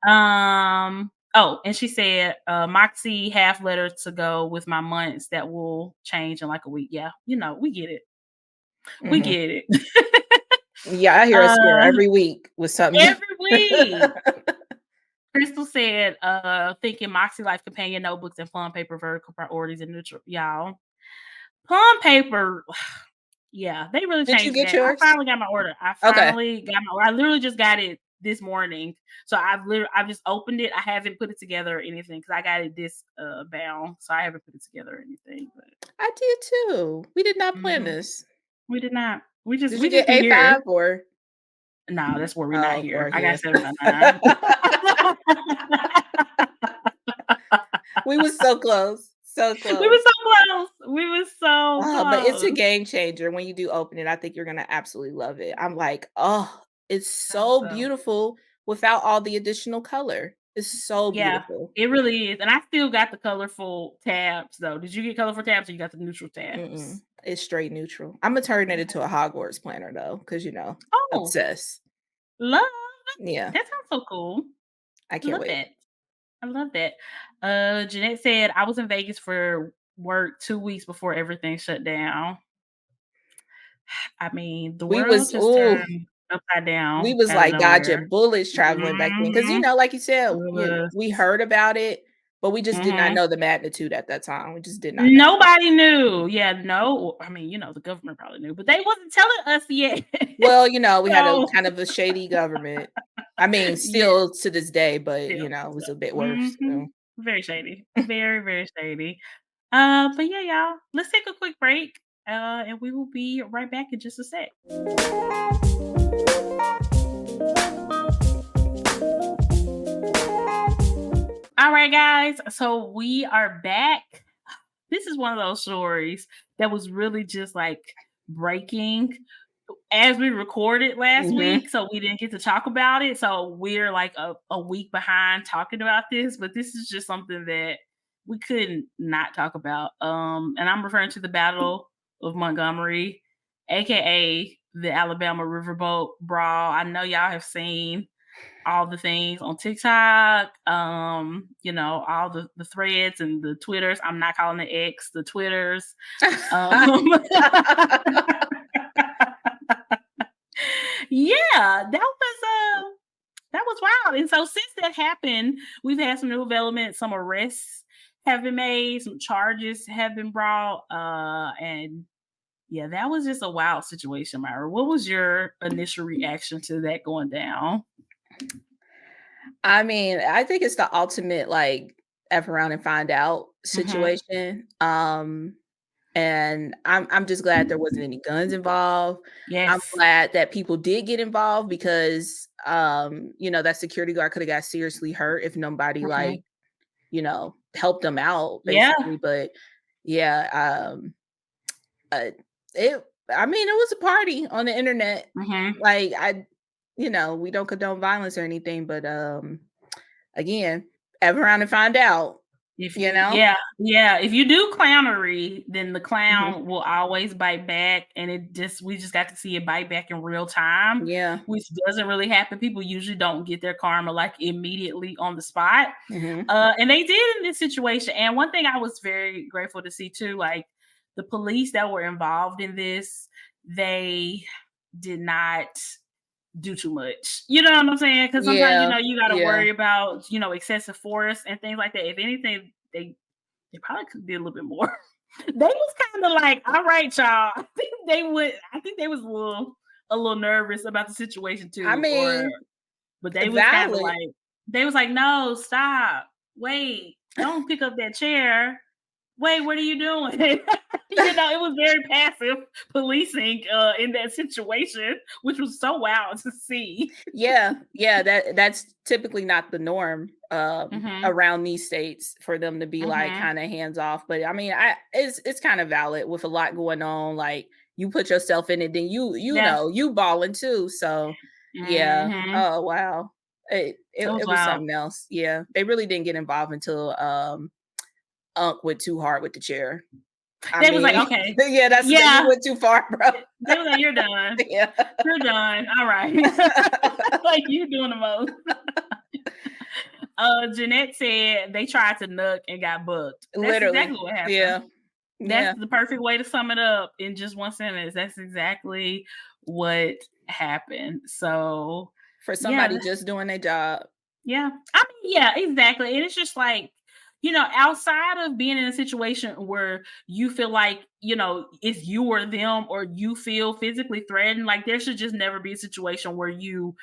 Oh, and she said Moxie half letter to go with my months that will change in like a week. Yeah, we get it. We Mhm. get it. Yeah, I hear a scare uh every week with something. every week. Crystal said, thinking Moxie Life Companion notebooks and plum paper vertical priorities and neutral. Y'all, plum paper, yeah, they really Did you changed the get game. I yours? finally got my order. Okay. I literally just got it this morning. So I've just opened it. I haven't put it together or anything because I got it this bound. So I haven't put it together or anything. But I did too. We did not plan this. we did not. We Did just you we just get be here. A5 or No, that's where we're not oh, here. or I got yeah. 7 by 9. We was so close. So We were close. so close. We were so But it's a close. game changer when you do open it. I think you're gonna absolutely love it. I'm like, oh, it's Hope so so. beautiful without all the additional color. It's so Yeah, beautiful. it really is, and I still got the colorful tabs, though. Did you get colorful tabs, or you got the neutral Mm-mm. tabs? It's straight neutral. I'm gonna turn it into a Okay. Hogwarts planner though, because Oh, obsessed. love. Yeah, That sounds so cool. I I can't love wait. that. I love that. Jeanette said, "I was in Vegas for work 2 weeks before everything shut down." I mean, the We world was just ooh, turned upside we down was out of like nowhere. dodging bullets traveling back then. Because Mhm. like you said, It was. we heard about it, but we just did not Mhm. know the magnitude at that time. We just did not know. Nobody knew. Yeah, no. I mean, the government probably knew, but they wasn't telling us yet. Well, we had a So, kind of a shady government. I mean, yeah, still to this day, but still, it was still. a bit worse. Mhm. So. Very shady. Very, very shady. But yeah, y'all, let's take a quick break. And we will be right back in just a sec. All right, guys. So we are back. This is one of those stories that was really just like breaking as we recorded last Mhm. week. So we didn't get to talk about it. So we're like a week behind talking about this, but this is just something that we couldn't not talk about. And I'm referring to the Battle of Montgomery, aka the Alabama Riverboat Brawl. I know y'all have seen all the things on TikTok, all the threads and the Twitters. I'm not calling it X, the Twitters. Um, yeah, that was wild. And so since that happened, we've had some new developments, some arrests have been made, some charges have been brought, and yeah, that was just a wild situation, Myra. What was your initial reaction to that going down? I mean, I think it's the ultimate like F around and find out Mhm. situation. And I'm just glad there wasn't any guns involved. I'm Yes. glad that people did get involved because that security guard could have got seriously hurt if nobody Mhm. helped them out Yeah. basically. But yeah, uh, it I mean, it was a party on the internet. Mhm. Like we don't condone violence or anything, but again, ever around and find out, If you you know? Yeah, yeah, if you do clownery, then the Mhm. clown will always bite back, and we just got to see it bite back in real time, Yeah. which doesn't really happen. People usually don't get their karma, like, immediately on the spot, Mhm. and they did in this situation, and one thing I was very grateful to see too, like, the police that were involved in this, they did not do too much. You know what I'm saying? Because sometimes, Yeah. you gotta Yeah. worry about, excessive force and things like that. If anything, they probably could do a little bit more. They was kind of like, all right, y'all. I think they was a little nervous about the situation I too, mean, but they was kind of valid. like, they was like, no, stop, wait, don't pick up that chair. Wait, what are you doing? It was very passive policing in that situation, which was so wild to see. Yeah. Yeah, that's typically not the norm Mhm. around these states for them to be like Mhm. kind of hands off. But I mean, it's kind of valid with a lot going on. Like you put yourself in it, then Yeah. you balling too. So yeah. Mhm. Oh wow. It, It it was it was wild. something else. Yeah. They really didn't get involved until Unc went too hard with the chair. I They was like, mean, okay, yeah, you yeah. went too far, bro. They was like, you're done. Yeah. You're done. All right. Like you doing the most. Jeanette said they tried to nuck and got booked. That's exactly Literally. what happened. Yeah. That's Yeah. the perfect way to sum it up in just one sentence. That's exactly what happened. So For yeah, somebody just doing their job. yeah. I mean, yeah, exactly. And it's just like, outside of being in a situation where you feel like, it's you or them, or you feel physically threatened, like there should just never be a situation where you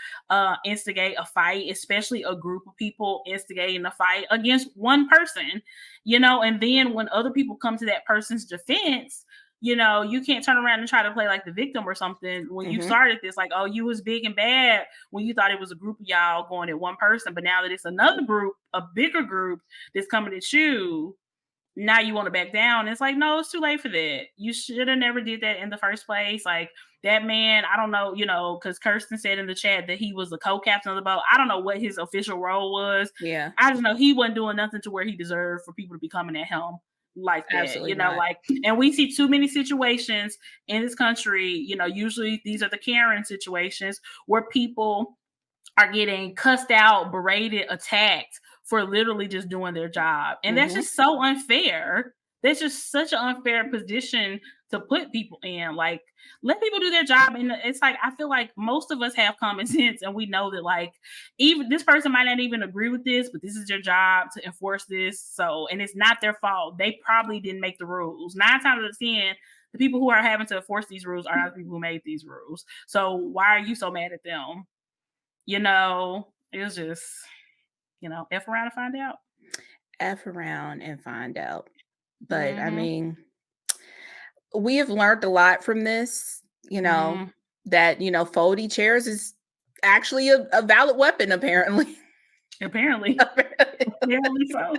instigate a fight, especially a group of people instigating a fight against one person, and then when other people come to that person's defense, you can't turn around and try to play like the victim or something when you Mhm. started this, like, oh, you was big and bad when you thought it was a group of y'all going at one person, but now that it's another group, a bigger group that's coming at you, now you want to back down. It's like, no, it's too late for that. You should have never did that in the first place. Like that man, I don't know, because Kirsten said in the chat that he was the co-captain of the boat. I don't know what his official role was. Yeah. I just know he wasn't doing nothing to where he deserved for people to be coming at him like that. Absolutely not. Like, and we see too many situations in this country, usually these are the Karen situations where people are getting cussed out, berated, attacked for literally just doing their job. And that's just so unfair. That's just such an unfair position to put people in. Like, let people do their job. And it's like, I feel like most of us have common sense and we know that, like, even this person might not even agree with this, but this is your job to enforce this. So, and it's not their fault. They probably didn't make the rules. 9 times out of 10, the people who are having to enforce these rules are not the people who made these rules. So why are you so mad at them? It was just, F around and find out. F around and find out. But I mean, we have learned a lot from this, that, folding chairs is actually a valid weapon, apparently. Apparently so.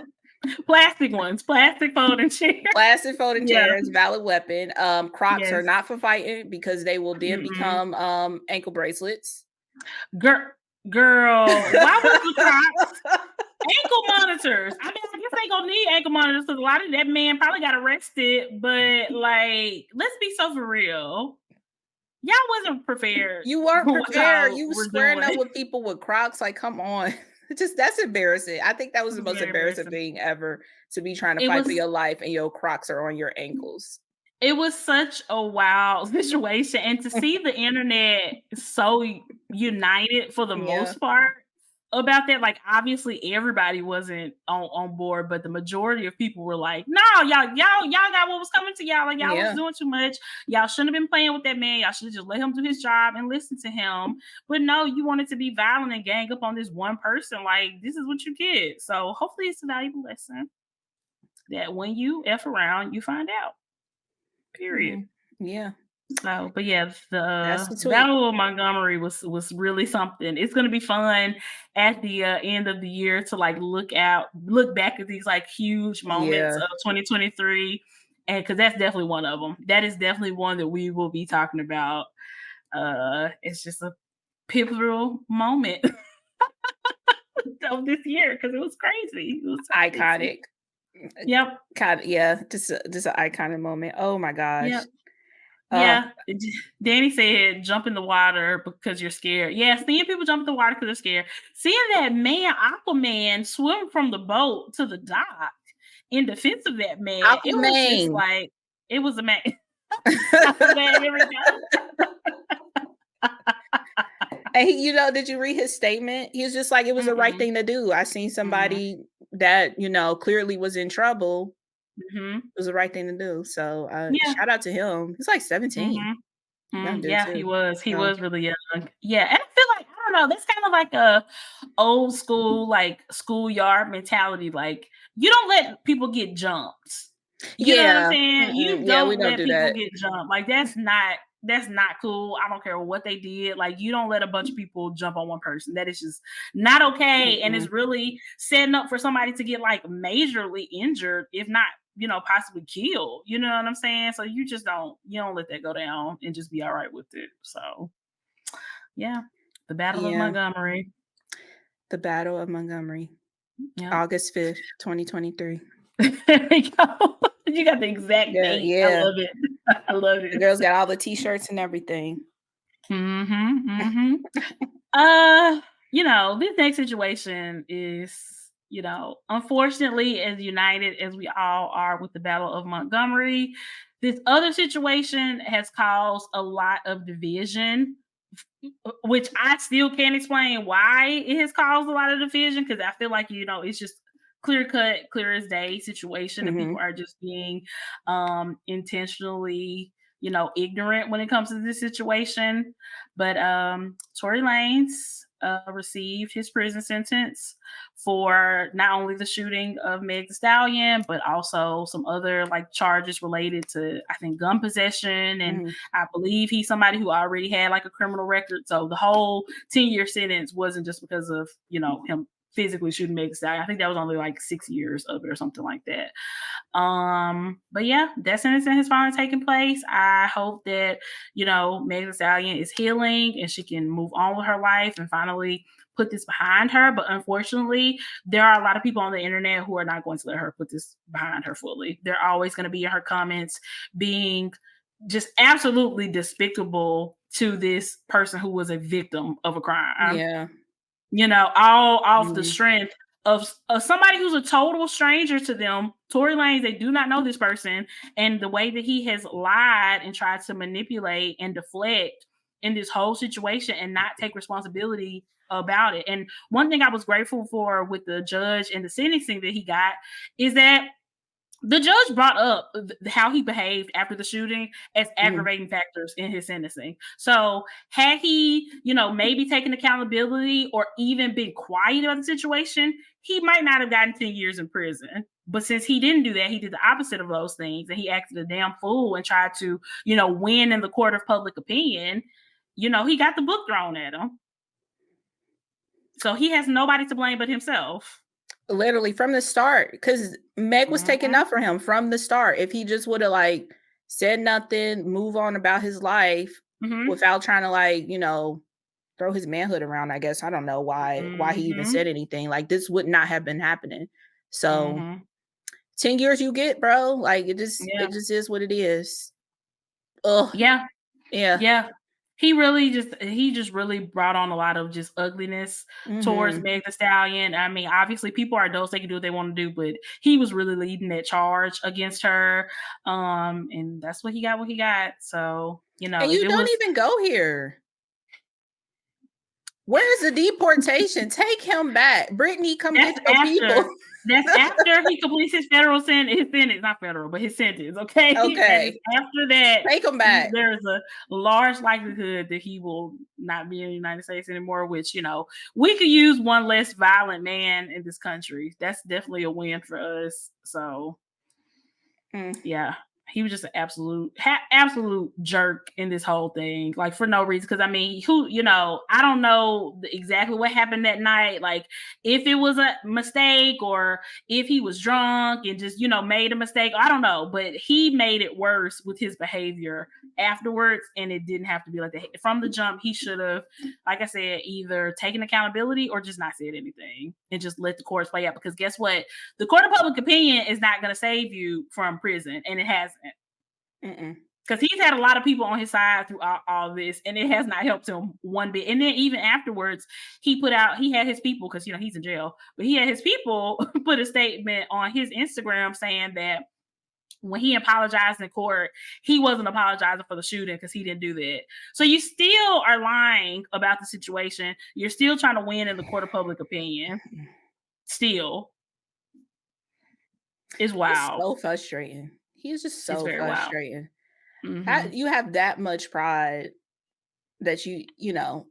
Plastic ones, plastic folding chairs. Plastic folding chairs, valid weapon. Crocs are not for fighting because they will then become ankle bracelets. Girl, why was the Crocs? Ankle monitors. I mean, I guess they gonna need ankle monitors because a lot of that man probably got arrested. But like, let's be so for real. Y'all wasn't prepared. You weren't prepared. You were squaring up with people with Crocs. Like, come on. That's embarrassing. I think that was the most embarrassing thing ever, to be trying to fight for your life and your Crocs are on your ankles. It was such a wild situation. And to see the internet so united for the most part about that, like, obviously everybody wasn't on board, but the majority of people were like, no, y'all got what was coming to y'all. Like, y'all was doing too much. Y'all shouldn't have been playing with that man. Y'all should have just let him do his job and listen to him. But no, you wanted to be violent and gang up on this one person. Like, this is what you did. So hopefully it's a valuable lesson that when you F around, you find out. Period. Yeah. So, but yeah, the Battle of Montgomery was really something. It's going to be fun at the end of the year to like look back at these like huge moments of 2023, and because that's definitely one of them. That is definitely one that we will be talking about. It's just a pivotal moment of this year because it was crazy. It was iconic. Yep. Just an iconic moment. Oh my gosh. Yep. Yeah. Danny said, jump in the water because you're scared. Yeah, seeing people jump in the water because they're scared. Seeing that man, Aquaman, swim from the boat to the dock in defense of that man. Aquaman. It was just like, it was a man. Aquaman every day. And did you read his statement? He was just like, it was the right thing to do. I seen somebody that, clearly was in trouble. It was the right thing to do. So shout out to him. He's like 17. Yeah, he was. He was really young. Yeah. And I feel like, I don't know, that's kind of like a old school, like schoolyard mentality. Like, you don't let people get jumped. You know what I'm saying? You don't let people get jumped. Like, that's not cool. I don't care what they did. Like, you don't let a bunch of people jump on one person. That is just not okay. And it's really setting up for somebody to get like majorly injured, if not, possibly killed. You know what I'm saying? So you don't let that go down and just be all right with it. So yeah, the Battle of Montgomery. The Battle of Montgomery. August 5th, 2023. There we go. You got the exact date. Yeah. I love it. I love it. The girls got all the t-shirts and everything. This next situation is, unfortunately, as united as we all are with the Battle of Montgomery, this other situation has caused a lot of division, which I still can't explain why it has caused a lot of division, because I feel like, it's just clear-cut, clear as day situation, and people are just being intentionally, ignorant when it comes to this situation. But Tory Lanez received his prison sentence for not only the shooting of Meg Thee Stallion, but also some other like charges related to, I think, gun possession. And I believe he's somebody who already had like a criminal record. So the whole 10-year sentence wasn't just because of, him physically shooting Meg Thee Stallion. I think that was only like 6 years of it or something like that. But yeah, that sentencing has finally taken place. I hope that, Meg Thee Stallion is healing and she can move on with her life and finally put this behind her. But unfortunately, there are a lot of people on the internet who are not going to let her put this behind her fully. They're always going to be in her comments being just absolutely despicable to this person who was a victim of a crime. Yeah. All off the strength of somebody who's a total stranger to them. Tory Lanez, they do not know this person, and the way that he has lied and tried to manipulate and deflect in this whole situation and not take responsibility about it. And one thing I was grateful for with the judge and the sentencing that he got is that the judge brought up how he behaved after the shooting as aggravating factors in his sentencing. So had he, maybe taken accountability or even been quiet about the situation, he might not have gotten 10 years in prison. But since he didn't do that, he did the opposite of those things. And he acted a damn fool and tried to, win in the court of public opinion. He got the book thrown at him. So he has nobody to blame but himself. Literally from the start, because Meg was taking up for him from the start. If he just would have said nothing, move on about his life without trying to throw his manhood around, I guess. I don't know why he even said anything. This would not have been happening. So 10 years you get, bro. It just is what it is. Ugh. Yeah. He just really brought on a lot of just ugliness towards Meg Thee Stallion. I mean, obviously people are adults, they can do what they want to do, but he was really leading that charge against her. And that's what he got. So, and you don't even go here. Where's the deportation? Take him back. Brittany, come get your people. That's after he completes his federal sentence. His sentence, not federal, but his sentence. Okay. Okay. After that, take him back. There's a large likelihood that he will not be in the United States anymore. Which we could use one less violent man in this country. That's definitely a win for us. So, yeah. He was just an absolute jerk in this whole thing, for no reason. Because I mean, I don't know exactly what happened that night. If it was a mistake or if he was drunk and just made a mistake, I don't know. But he made it worse with his behavior afterwards, and it didn't have to be like that from the jump. He should have, like I said, either taken accountability or just not said anything and just let the courts play out. Because guess what? The court of public opinion is not going to save you from prison, and it hasn't. Because he's had a lot of people on his side through all this, and it has not helped him one bit. And then even afterwards, he had his people, because he's in jail, but he had his people put a statement on his Instagram saying that when he apologized in court, he wasn't apologizing for the shooting because he didn't do that. So you still are lying about the situation. You're still trying to win in the court of public opinion. Still. It's wild. It's so frustrating. He's just so frustrating. You have that much pride that you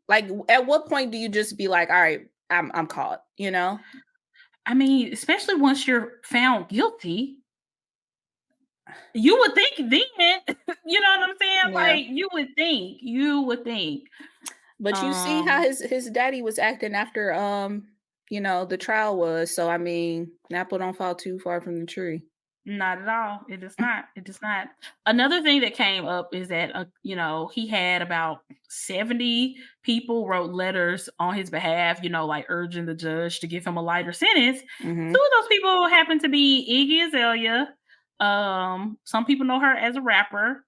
at what point do you just be like, all right, I'm caught, I mean, especially once you're found guilty, you would think then, you know what I'm saying? Yeah. You would think. But you see how his daddy was acting after the trial was. So I mean, an apple don't fall too far from the tree. Not at all. It does not. It does not. Another thing that came up is that, he had about 70 people wrote letters on his behalf, urging the judge to give him a lighter sentence. 2 of those people happen to be Iggy Azalea. Some people know her as a rapper.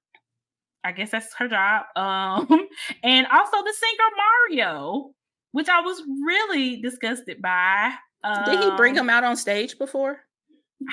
I guess that's her job. And also the singer Mario, which I was really disgusted by. Did he bring him out on stage before?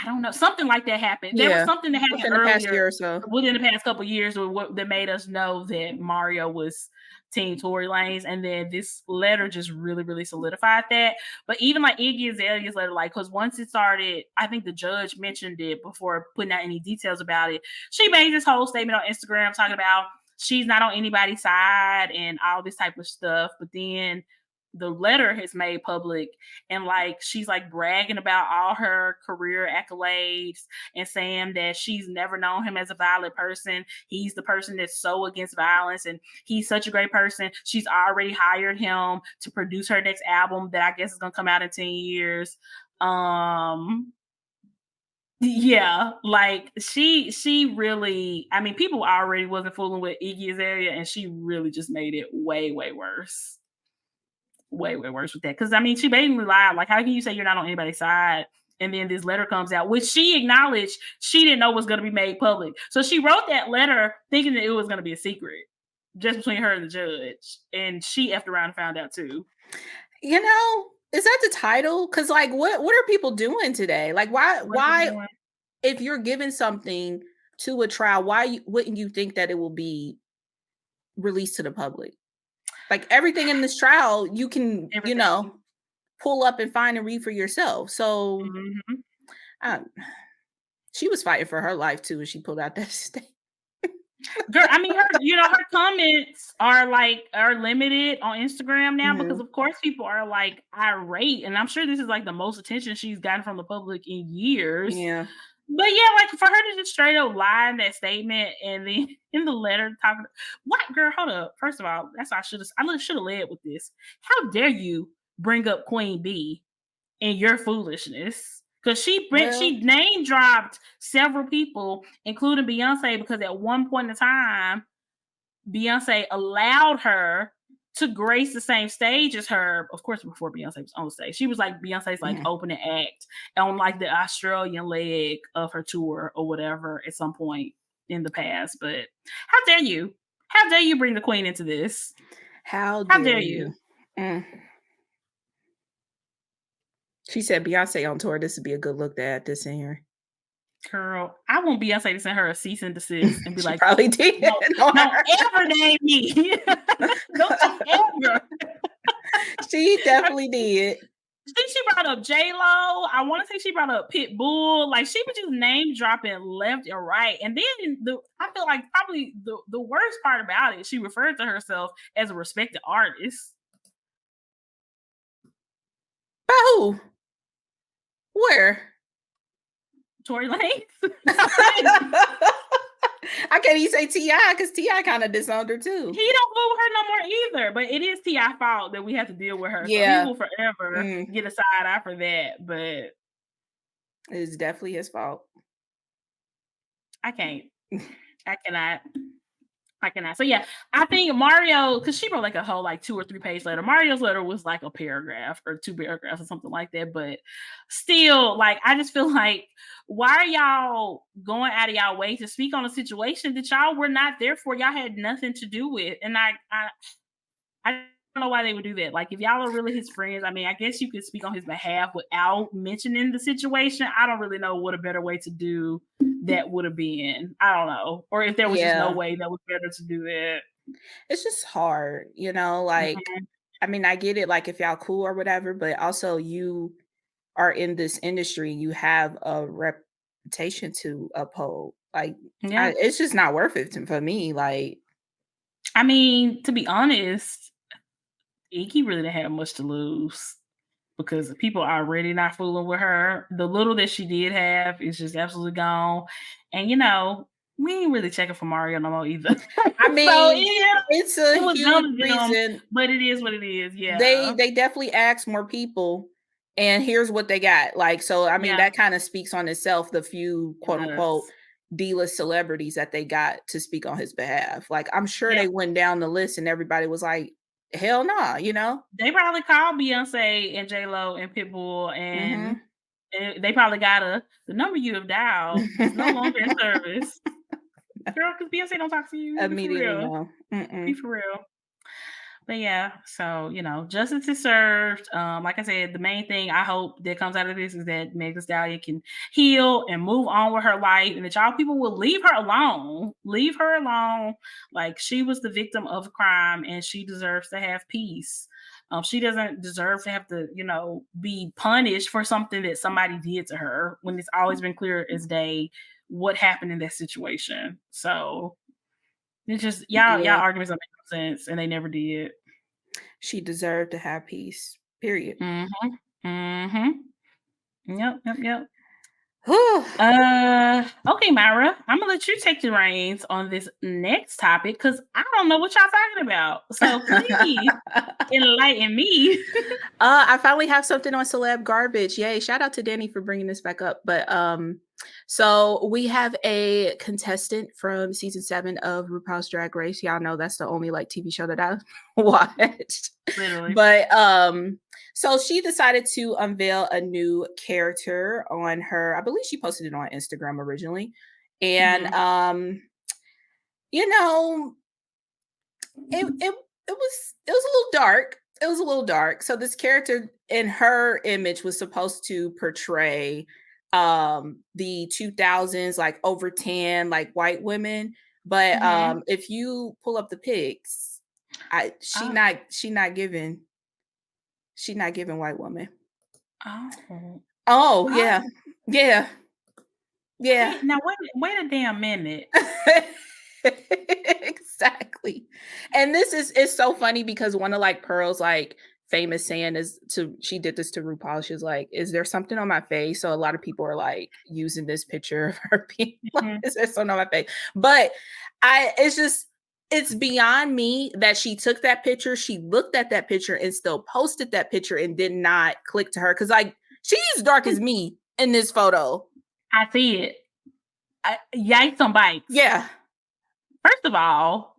I don't know. Something like that happened. There was something that happened within the past year or so. Within the past couple of years that made us know that Mario was Team Tory Lanez. And then this letter just really, really solidified that. But even Iggy Azalea's letter, because once it started, I think the judge mentioned it before putting out any details about it. She made this whole statement on Instagram talking about she's not on anybody's side and all this type of stuff. But then the letter has made public, and like she's like bragging about all her career accolades and saying that she's never known him as a violent person. He's the person that's so against violence, and he's such a great person. She's already hired him to produce her next album that I guess is gonna come out in 10 years. Yeah, like she really, I mean, people already wasn't fooling with Iggy Azalea, and she really just made it way, way worse. Way, way worse with that. Because I mean, she basically lied. Like, how can you say you're not on anybody's side? And then this letter comes out, which she acknowledged she didn't know was going to be made public. So she wrote that letter thinking that it was going to be a secret just between her and the judge. And she effed around and found out too. You know, is that the title? Because like, what are people doing today? Like, why if you're giving something to a trial, wouldn't you think that it will be released to the public? Like everything in this trial, you can, you know, pull up and find and read for yourself. So she was fighting for her life too, and she pulled out that statement. Girl, I mean, her comments are limited on Instagram now because of course people are like irate, and I'm sure this is like the most attention she's gotten from the public in years. Yeah. But yeah, like for her to just straight up lie in that statement and then in the letter talking, what girl? Hold up. First of all, that's I should have led with this. How dare you bring up Queen B in your foolishness? Because she name dropped several people, including Beyonce, because at one point in time, Beyonce allowed her to grace the same stage as her. Of course, before Beyonce was on stage, she was like Beyonce's like opening act on like the Australian leg of her tour or whatever at some point in the past. But how dare you? How dare you bring the Queen into this? How dare you? She said Beyonce on tour. This would be a good look to add this in here. Girl, I want Beyonce to send her a cease and desist and be like, probably did. Don't ever name me. Don't ever. She definitely did. I think she brought up J-Lo. I want to say she brought up Pitbull. Like she was just name dropping left and right. And then I feel like probably the worst part about it, she referred to herself as a respected artist. Oh, where? Tory Lanez. I can't even say T.I. because T.I. kind of disowned her too. He don't fool her no more either. But it is T.I. fault that we have to deal with her. Yeah. So he will forever get a side eye for that. But it's definitely his fault. I can't. I cannot. So yeah, I think Mario, because she wrote like a whole like 2 or 3 page letter. Mario's letter was like a paragraph or 2 paragraphs or something like that. But still, like I just feel like, why are y'all going out of y'all way to speak on a situation that y'all were not there for? Y'all had nothing to do with. And I don't know why they would do that. Like if y'all are really his friends, I mean, I guess you could speak on his behalf without mentioning the situation. I don't really know what a better way to do that would have been. I don't know. Or if there was just no way that was better to do that. It's just hard, you know, like, I mean, I get it, like if y'all cool or whatever, but also you are in this industry, you have a reputation to uphold. Like, it's just not worth it for me. Like, I mean, to be honest, Iggy really didn't have much to lose because people are already not fooling with her. The little that she did have is just absolutely gone. And, you know, we ain't really checking for Mario no more either. I mean, so, it's a huge reason. But it is what it is, yeah. They definitely asked more people, and here's what they got. Like, so, I mean, that kind of speaks on itself, the few, quote-unquote, D-list celebrities that they got to speak on his behalf. Like, I'm sure they went down the list and everybody was like, hell nah, you know? They probably called Beyonce and J-Lo and Pitbull and they probably got the number you have dialed is no longer in service. Girl, because Beyonce don't talk to you. Immediately, no. Be for real. But yeah, so, you know, justice is served. Like I said, the main thing I hope that comes out of this is that Meg Thee Stallion can heal and move on with her life, and that y'all people will leave her alone. Leave her alone. Like, she was the victim of a crime, and she deserves to have peace. She doesn't deserve to have to, you know, be punished for something that somebody did to her when it's always been clear as day what happened in that situation. So it's just y'all arguments don't make no sense, and they never did. She deserved to have peace. Period. Mhm. Mhm. Yep. Whew. Okay, Myra, I'm gonna let you take the reins on this next topic because I don't know what y'all talking about. So please enlighten me. I finally have something on celeb garbage. Yay. Shout out to Danny for bringing this back up. But so we have a contestant from season 7 of RuPaul's Drag Race. Y'all know that's the only like TV show that I watched. Literally. But so she decided to unveil a new character on her, I believe she posted it on Instagram originally. And you know, it was a little dark. It was a little dark. So this character in her image was supposed to portray the 2000s like over 10 like white women, but if you pull up the pics, she not giving white woman. Oh yeah. Wait, now wait a damn minute. Exactly. And this is so funny because one of like Pearl's like famous saying she did this to RuPaul. She was like, "Is there something on my face?" So a lot of people are like using this picture of her being like, "Is there something on my face?" But it's beyond me that she took that picture, she looked at that picture and still posted that picture and did not click to her. Cause like she's dark as me in this photo. I see it. Yikes on bikes. Yeah. First of all,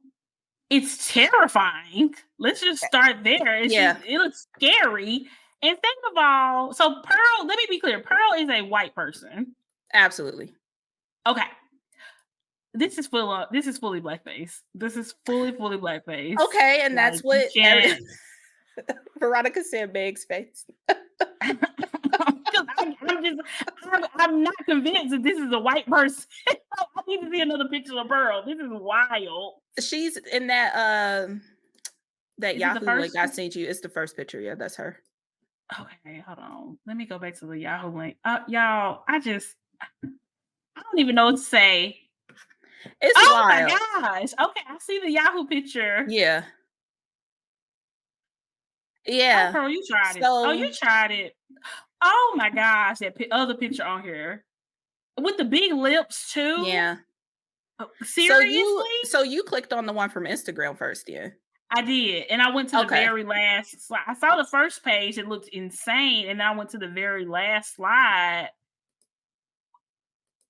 it's terrifying. Let's just start there. It looks scary. And second of all, so Pearl, let me be clear. Pearl is a white person. Absolutely. Okay. This is fully blackface. This is fully blackface. Okay, and like, that's what Veronica said, Meg's face. I'm not convinced that this is a white person. I need to see another picture of Pearl. This is wild. She's in that Yahoo link I sent you. It's the first picture. Yeah, that's her. Okay, hold on. Let me go back to the Yahoo link. Y'all, I don't even know what to say. It's wild. My gosh. Okay, I see the Yahoo picture. Yeah. Oh, Pearl, you tried it. Oh, you tried it. Oh my gosh, that other picture on here with the big lips too. Yeah. Seriously? So you clicked on the one from Instagram first, yeah? I did, and I went to the very last slide. I saw the first page; it looked insane, and I went to the very last slide.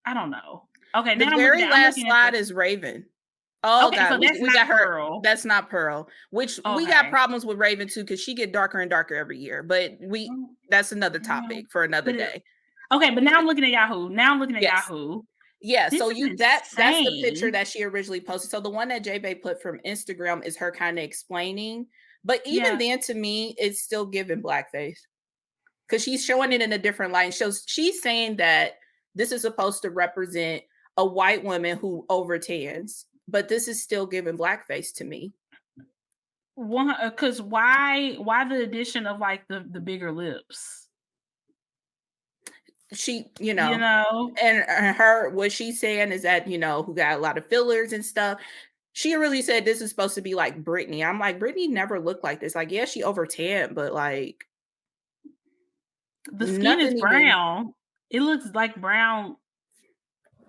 I don't know. Okay, the very last slide is Raven. Oh okay, God, so we got her. Pearl. That's not Pearl. Which we got problems with Raven too because she get darker and darker every year. But that's another topic for another day. Okay, but now I'm looking at Yahoo. Yahoo. Yeah, this so that's the picture that she originally posted. So the one that J-Bay put from Instagram is her kind of explaining. But even then, to me, it's still giving blackface because she's showing it in a different light. She's saying that this is supposed to represent a white woman who overtans. But this is still giving blackface to me. Because why the addition of like the bigger lips? She, and her, what she's saying is that, who got a lot of fillers and stuff. She really said this is supposed to be like Britney. I'm like, Britney never looked like this. Like, yeah, she overtanned, but like the skin is brown. It looks like brown.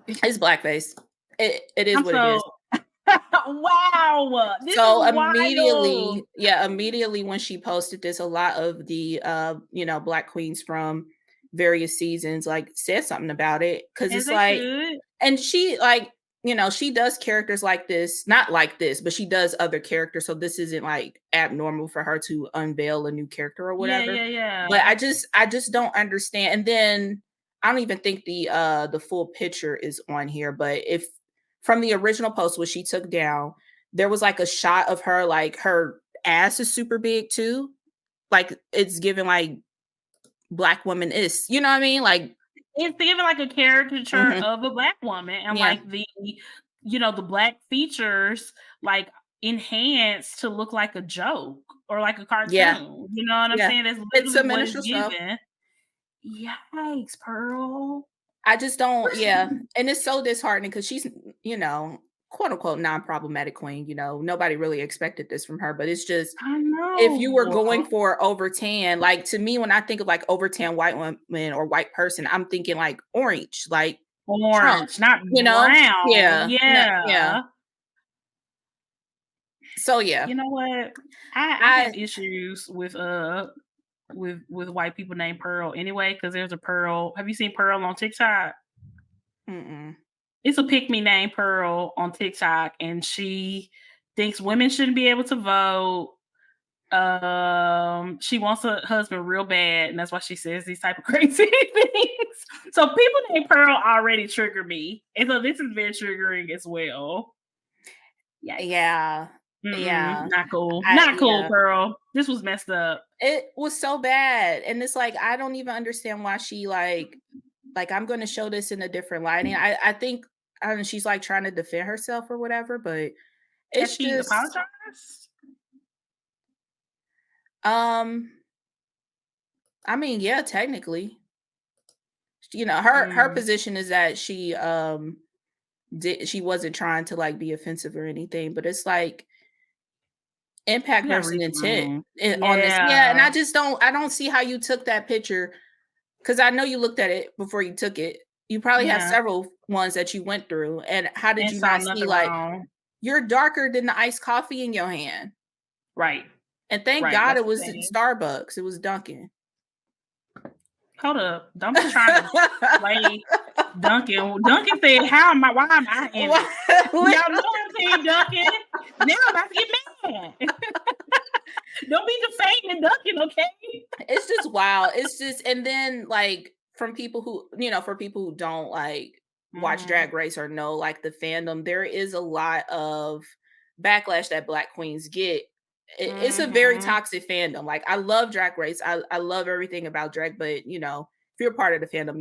It's blackface. It is what it is. Wow. So immediately when she posted this, a lot of the Black queens from various seasons like said something about it because it's like and she like she does characters like this, not like this, but she does other characters, so this isn't like abnormal for her to unveil a new character or whatever. But I just don't understand. And then I don't even think the full picture is on here, but if from the original post which she took down, there was like a shot of her, like her ass is super big too, like it's giving like Black woman is, you know what I mean? Like it's giving like a caricature of a Black woman, and like the the Black features like enhanced to look like a joke or like a cartoon. You know what I'm saying? That's literally what it's given. Yikes, Pearl. I just don't, and it's so disheartening because she's, quote unquote non-problematic queen. Nobody really expected this from her, but it's just I if you were know. going for over tan, like to me, when I think of like over tan white woman or white person, I'm thinking like orange, like Trump, Orange, not you know? brown. Yeah. Yeah. Yeah. So yeah. You know what? I have issues with white people named Pearl anyway, because there's a Pearl. Have you seen Pearl on TikTok? Mm-mm. It's a pick me named Pearl on TikTok, and she thinks women shouldn't be able to vote. She wants a husband real bad, and that's why she says these type of crazy things. So people named Pearl already trigger me, and so this is very triggering as well. Yeah. Yeah. Not cool. Not cool, Pearl. This was messed up. It was so bad, and it's like I don't even understand why she like I'm going to show this in a different lighting. I think I don't know, she's like trying to defend herself or whatever, but Has it's she just apologized? I mean, yeah, technically. Her position is that she wasn't trying to like be offensive or anything, but it's like impact versus intent on this. Yeah, and I don't see how you took that picture, because I know you looked at it before you took it. You probably have several ones that you went through, and how did you not see like wrong. You're darker than the iced coffee in your hand? Right. And thank God it was Starbucks. It was Dunkin'. Hold up. Don't be trying to play Dunkin'. Dunkin' said, why am I in it? Y'all know I'm saying Dunkin'. Now I'm about to get mad. Don't be defaming Dunkin', okay? It's just wild. It's just, and then like from people who, for people who don't like watch Drag Race or know like the fandom, there is a lot of backlash that Black queens get. It's a very toxic fandom. Like I love Drag Race. I love everything about drag, but if you're part of the fandom,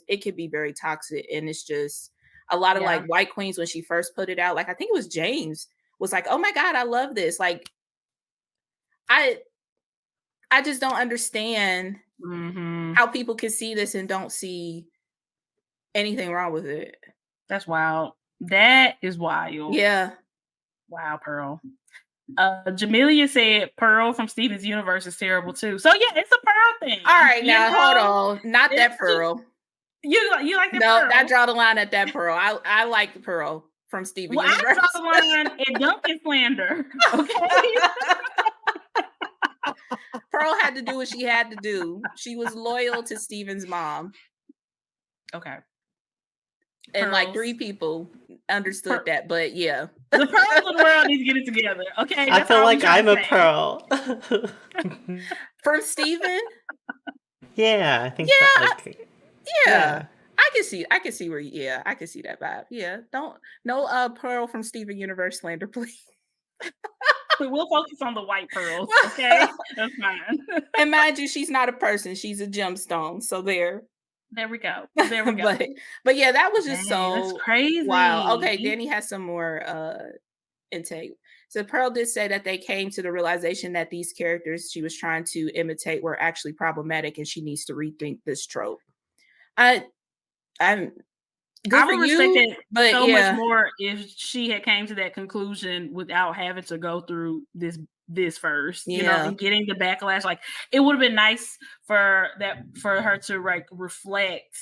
it can be very toxic. And it's just a lot of like white queens when she first put it out. Like I think it was James was like, "Oh my God, I love this." Like I just don't understand how people can see this and don't see anything wrong with it. That's wild. That is wild. Yeah. Wow, Pearl. Jamelia said Pearl from Steven's Universe is terrible too. So yeah, it's a Pearl thing. All right, now hold on. Not that Pearl. You like that no, Pearl? I draw the line at that Pearl. I like the Pearl from Steven's Universe. I draw the line at Dunkin' slander. Okay. Pearl had to do what she had to do. She was loyal to Steven's mom. Okay. And like 3 people understood that, but yeah. The Pearls of the world need to get it together. Okay. I feel like I'm a Pearl. From Steven? Yeah, I think yeah. I can see where I can see that vibe. Yeah. No Pearl from Steven Universe slander, please. We'll focus on the white pearls, okay? That's fine. And mind you, she's not a person, she's a gemstone. So there we go. but yeah, that was just that's crazy. Wow. Okay, Danny has some more intake. So Pearl did say that they came to the realization that these characters she was trying to imitate were actually problematic, and she needs to rethink this trope. I would respect it, but so much more if she had came to that conclusion without having to go through this first, and getting the backlash. Like it would have been nice for her to like reflect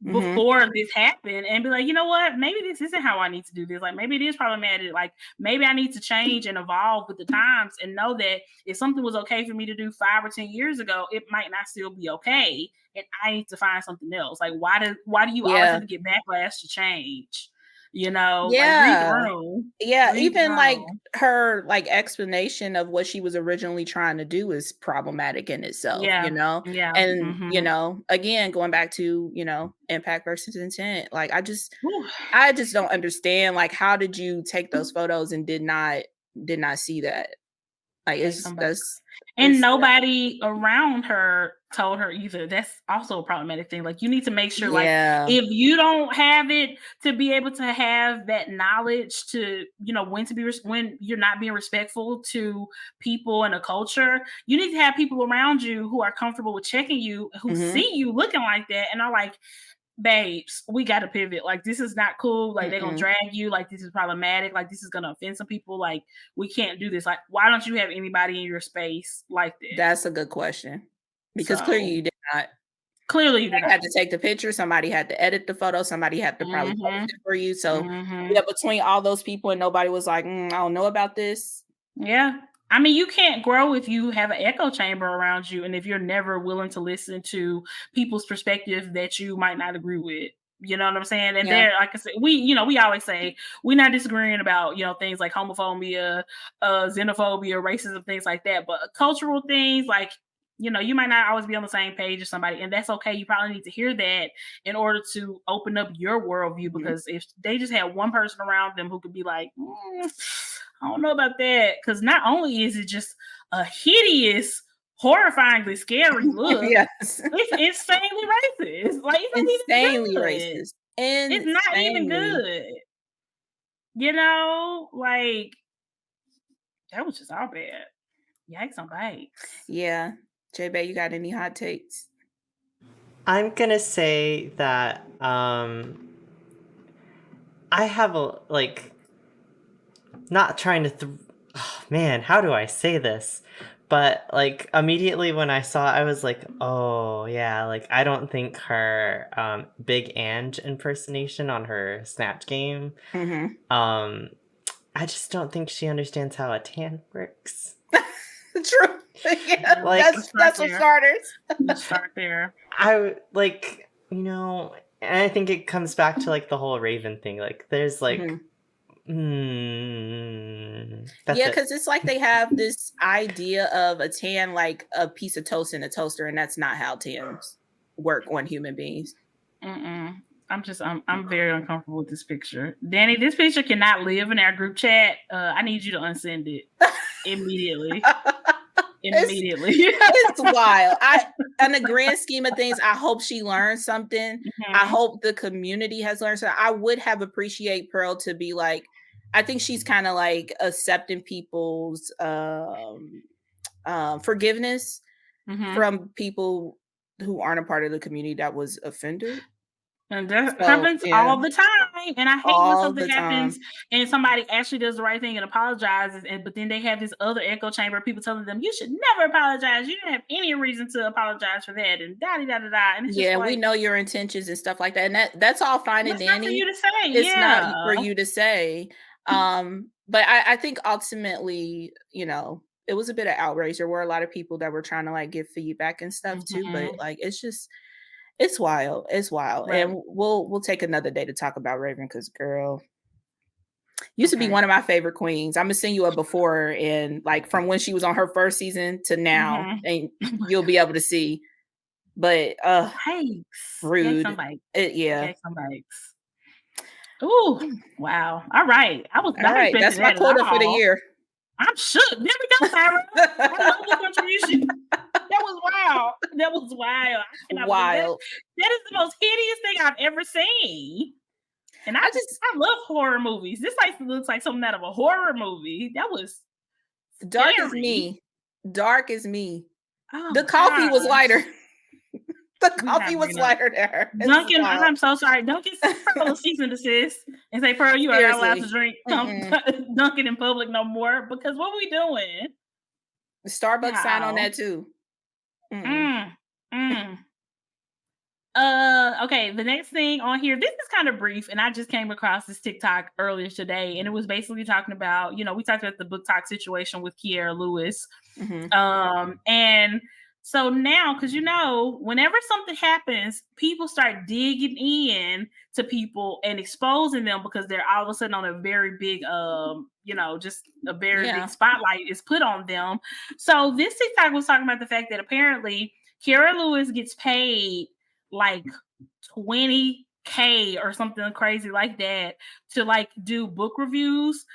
before this happened and be like, you know what, maybe this isn't how I need to do this. Like maybe it is problematic. Like maybe I need to change and evolve with the times and know that if something was okay for me to do 5 or 10 years ago, it might not still be okay. And I need to find something else. Like why do you always have to get backlash to change? Read the room. Even like her like explanation of what she was originally trying to do is problematic in itself. And again, going back to impact versus intent, like I just don't understand, like how did you take those photos and did not see that? Like nobody around her told her either. That's also a problematic thing. Like you need to make sure, like if you don't have it to be able to have that knowledge to, when you're not being respectful to people and a culture, you need to have people around you who are comfortable with checking you, who see you looking like that and are like, babes, we got to pivot. Like, this is not cool. Like, they're going to Mm-mm. drag you. Like, this is problematic. Like, this is going to offend some people. Like, we can't do this. Like, why don't you have anybody in your space like that? That's a good question. Because clearly So, you did not. clearly you did Somebody not. had to take the picture. Somebody had to edit the photo. Somebody had to probably post it for you. So, yeah, between all those people and nobody was like, I don't know about this. Yeah. I mean, you can't grow if you have an echo chamber around you and if you're never willing to listen to people's perspective that you might not agree with. You know what I'm saying? And Yeah. there, like I said, we always say we're not disagreeing about, things like homophobia, xenophobia, racism, things like that. But cultural things like, you might not always be on the same page as somebody, and that's okay. You probably need to hear that in order to open up your worldview, because if they just had one person around them who could be like, I don't know about that, because not only is it just a hideous, horrifyingly scary look, Yes. it's insanely racist. Like, it's insanely not even good. racist. It's not even good. Like, that was just all bad. Yikes on bikes. Yeah. J-Bay, you got any hot takes? I'm gonna say that I have not trying to oh, man, how do I say this? But like immediately when I saw it, I was like, oh yeah, like I don't think her Big Ange impersonation on her Snatch game, I just don't think she understands how a tan works. True. Yeah, like that's for starters. Let's start there. I and I think it comes back to like the whole Raven thing. Like there's like because it's like they have this idea of a tan like a piece of toast in a toaster, and that's not how tans work on human beings. I'm very uncomfortable with this picture. Danny, this picture cannot live in our group chat. I need you to unsend it immediately. It's wild. In the grand scheme of things, I hope she learned something. I hope the community has learned something. I would have appreciated Pearl to be like, I think she's kind of like accepting people's forgiveness from people who aren't a part of the community that was offended. And that happens all the time. And I hate when something happens and somebody actually does the right thing and apologizes, but then they have this other echo chamber of people telling them, you should never apologize. You didn't have any reason to apologize for that. And da-da-da-da-da. And it's just we know your intentions and stuff like that. And that's all fine and dandy. Not for you to say. It's not for you to say. But I think ultimately, it was a bit of outrage. There were a lot of people that were trying to like give feedback and stuff too. But like, it's wild. It's wild. Right. And we'll take another day to talk about Raven because girl used to be one of my favorite queens. I'm gonna send you a before and like from when she was on her first season to now, and you'll be able to see. But rude. Ooh, wow. All right. I was not expecting that's my quota for the year. I'm shook. There we go, Myra. I love the contribution. That was wild. Wild. That is the most hideous thing I've ever seen. And I love horror movies. This looks like something out of a horror movie. That was dark as me. Dark as me. Oh, the coffee was lighter. The coffee was lighter there. Duncan, I'm so sorry. Duncan, Pearl cease and desist and say, Pearl, you are not allowed to drink Duncan in public no more. Because what are we doing? The Starbucks sign on that too. Okay, the next thing on here, this is kind of brief, and I just came across this TikTok earlier today, and it was basically talking about, we talked about the booktok situation with Kiera Lewis. And so now, because whenever something happens, people start digging in to people and exposing them because they're all of a sudden on a very big, just a very big spotlight is put on them. So this TikTok was talking about the fact that apparently Kiera Lewis gets paid like $20K or something crazy like that to like do book reviews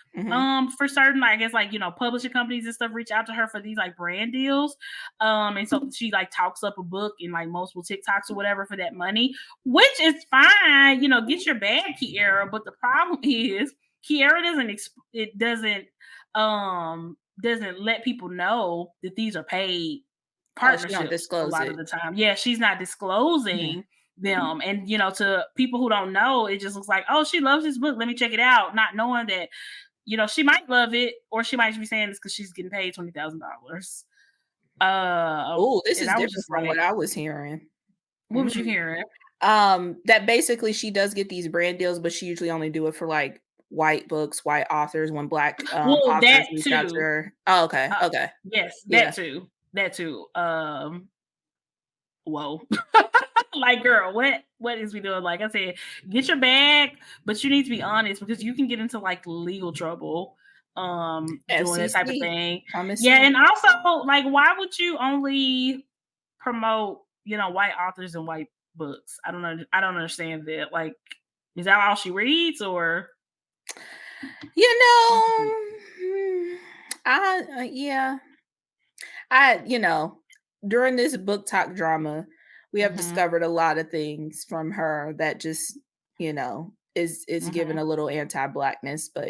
for certain, I guess, like publishing companies and stuff reach out to her for these like brand deals, and so she like talks up a book in like multiple TikToks or whatever for that money, which is fine, get your bag, Kiera. But the problem is Kiera doesn't let people know that these are paid partnerships a lot of the time. Yeah, she's not disclosing them. And to people who don't know, it just looks like, oh, she loves this book, let me check it out, not knowing that she might love it, or she might just be saying this because she's getting paid $20,000. Oh, this And is I was different just from like, what I was hearing. what was you hearing? That basically she does get these brand deals, but she usually only do it for like white books, white authors, when black Well, that authors reach out to too. her. Oh, okay. Okay. Yes, Yeah. that too. Whoa. Like, girl, what is we doing? Like I said, get your bag, but you need to be honest, because you can get into like legal trouble doing this type of FCC. thing. Thomas Yeah, Sue. and also, like, why would you only promote white authors and white books? I don't know. I don't understand that. Like, is that all she reads, or During this book talk drama, we have Mhm. discovered a lot of things from her that just, is given a little anti-blackness, but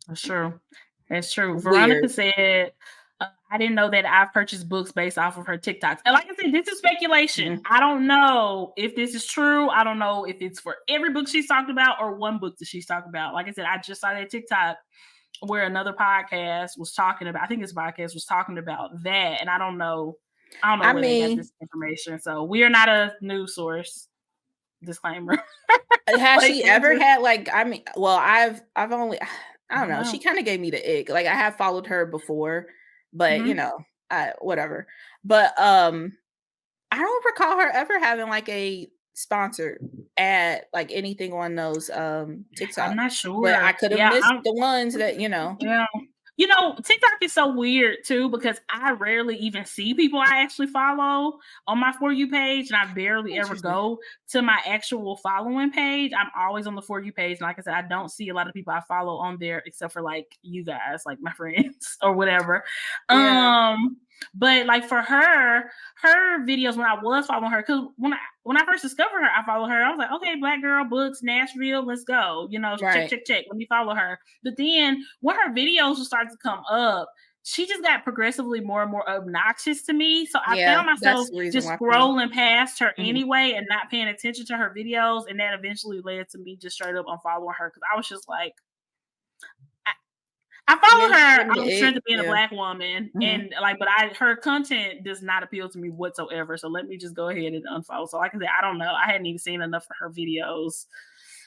That's true. That's true. Veronica weird. said, I didn't know that I've purchased books based off of her TikToks. And like I said, this is speculation. Mhm. I don't know if this is true. I don't know if it's for every book she's talked about or one book that she's talked about. Like I said, I just saw that TikTok where another podcast was talking about, I think this podcast was talking about that. And I don't know I where they got mean, this information. So we are not a news source. Disclaimer. has Like, she we're ever just- had well, I've only I don't know. Wow. She kind of gave me the ick. Like I have followed her before, but Mhm. whatever. But I don't recall her ever having like a sponsored ad, like anything on those TikTok. I'm not But I sure. could have Yeah, missed the ones that yeah. TikTok is so weird too, because I rarely even see people I actually follow on my For You page, and I barely ever Interesting. go to my actual following page. I'm always on the For You page. And like I said, I don't see a lot of people I follow on there except for like you guys, like my friends or whatever. Yeah. But like for her videos, when I was following her, because when I first discovered her, I followed her. I was like, okay, Black girl books, Nashville, let's go. Right. Check. Let me follow her. But then when her videos would start to come up, she just got progressively more and more obnoxious to me. So I found myself that's the reason just why. scrolling past her Mhm. anyway and not paying attention to her videos. And that eventually led to me just straight up unfollowing her, because I was just like, I follow her on the strength of being a Black woman, and like, but her content does not appeal to me whatsoever. So let me just go ahead and unfollow. So like I said, I don't know. I hadn't even seen enough of her videos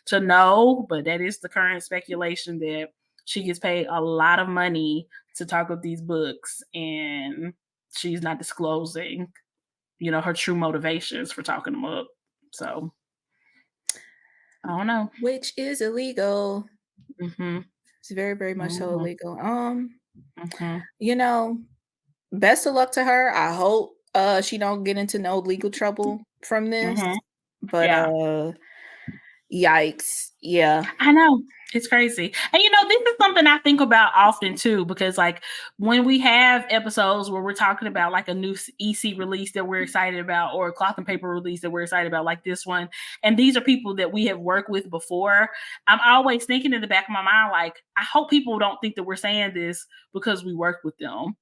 to know, but that is the current speculation, that she gets paid a lot of money to talk up these books, and she's not disclosing, her true motivations for talking them up. So I don't know. Which is illegal. Mm-hmm. It's very, very much so illegal. Mm-hmm. Best of luck to her. I hope she don't get into no legal trouble from this. Mm-hmm. But Yeah. Yikes. Yeah. I know. It's crazy. And this is something I think about often too, because like when we have episodes where we're talking about like a new EC release that we're excited about, or a cloth and paper release that we're excited about, like this one, and these are people that we have worked with before, I'm always thinking in the back of my mind, like, I hope people don't think that we're saying this because we worked with them.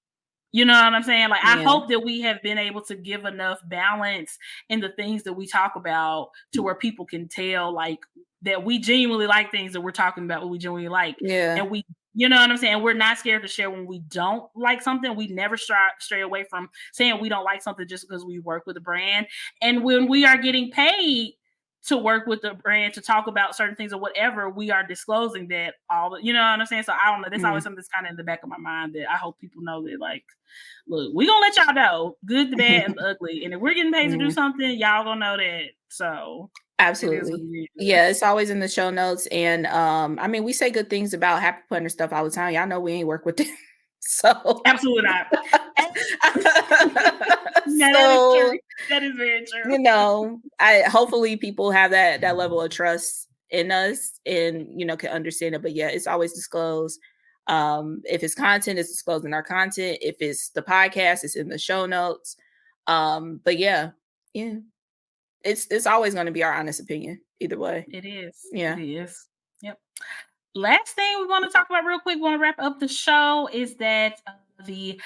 You know what I'm saying? Like, I hope that we have been able to give enough balance in the things that we talk about to where people can tell, like, that we genuinely like things that we're talking about, what we genuinely like. Yeah. And we, you know what I'm saying? We're not scared to share when we don't like something. We never stray away from saying we don't like something just because we work with a brand. And when we are getting paid to work with the brand to talk about certain things or whatever, we are disclosing that you know what I'm saying? So I don't know. That's always something that's kind of in the back of my mind, that I hope people know that, like, look, we're gonna let y'all know good, the bad, and the ugly. And if we're getting paid to do something, y'all gonna know that. So absolutely. Yeah, it's always in the show notes. And we say good things about Happy Planner stuff all the time. Y'all know we ain't work with them. So absolutely not. That is very true. Hopefully people have that level of trust in us and can understand it. But yeah, it's always disclosed. If it's content, it's disclosed in our content. If it's the podcast, it's in the show notes. But yeah, it's always going to be our honest opinion either way. It is. Yeah. It is. Yep. Last thing we want to talk about real quick, we want to wrap up the show, is that the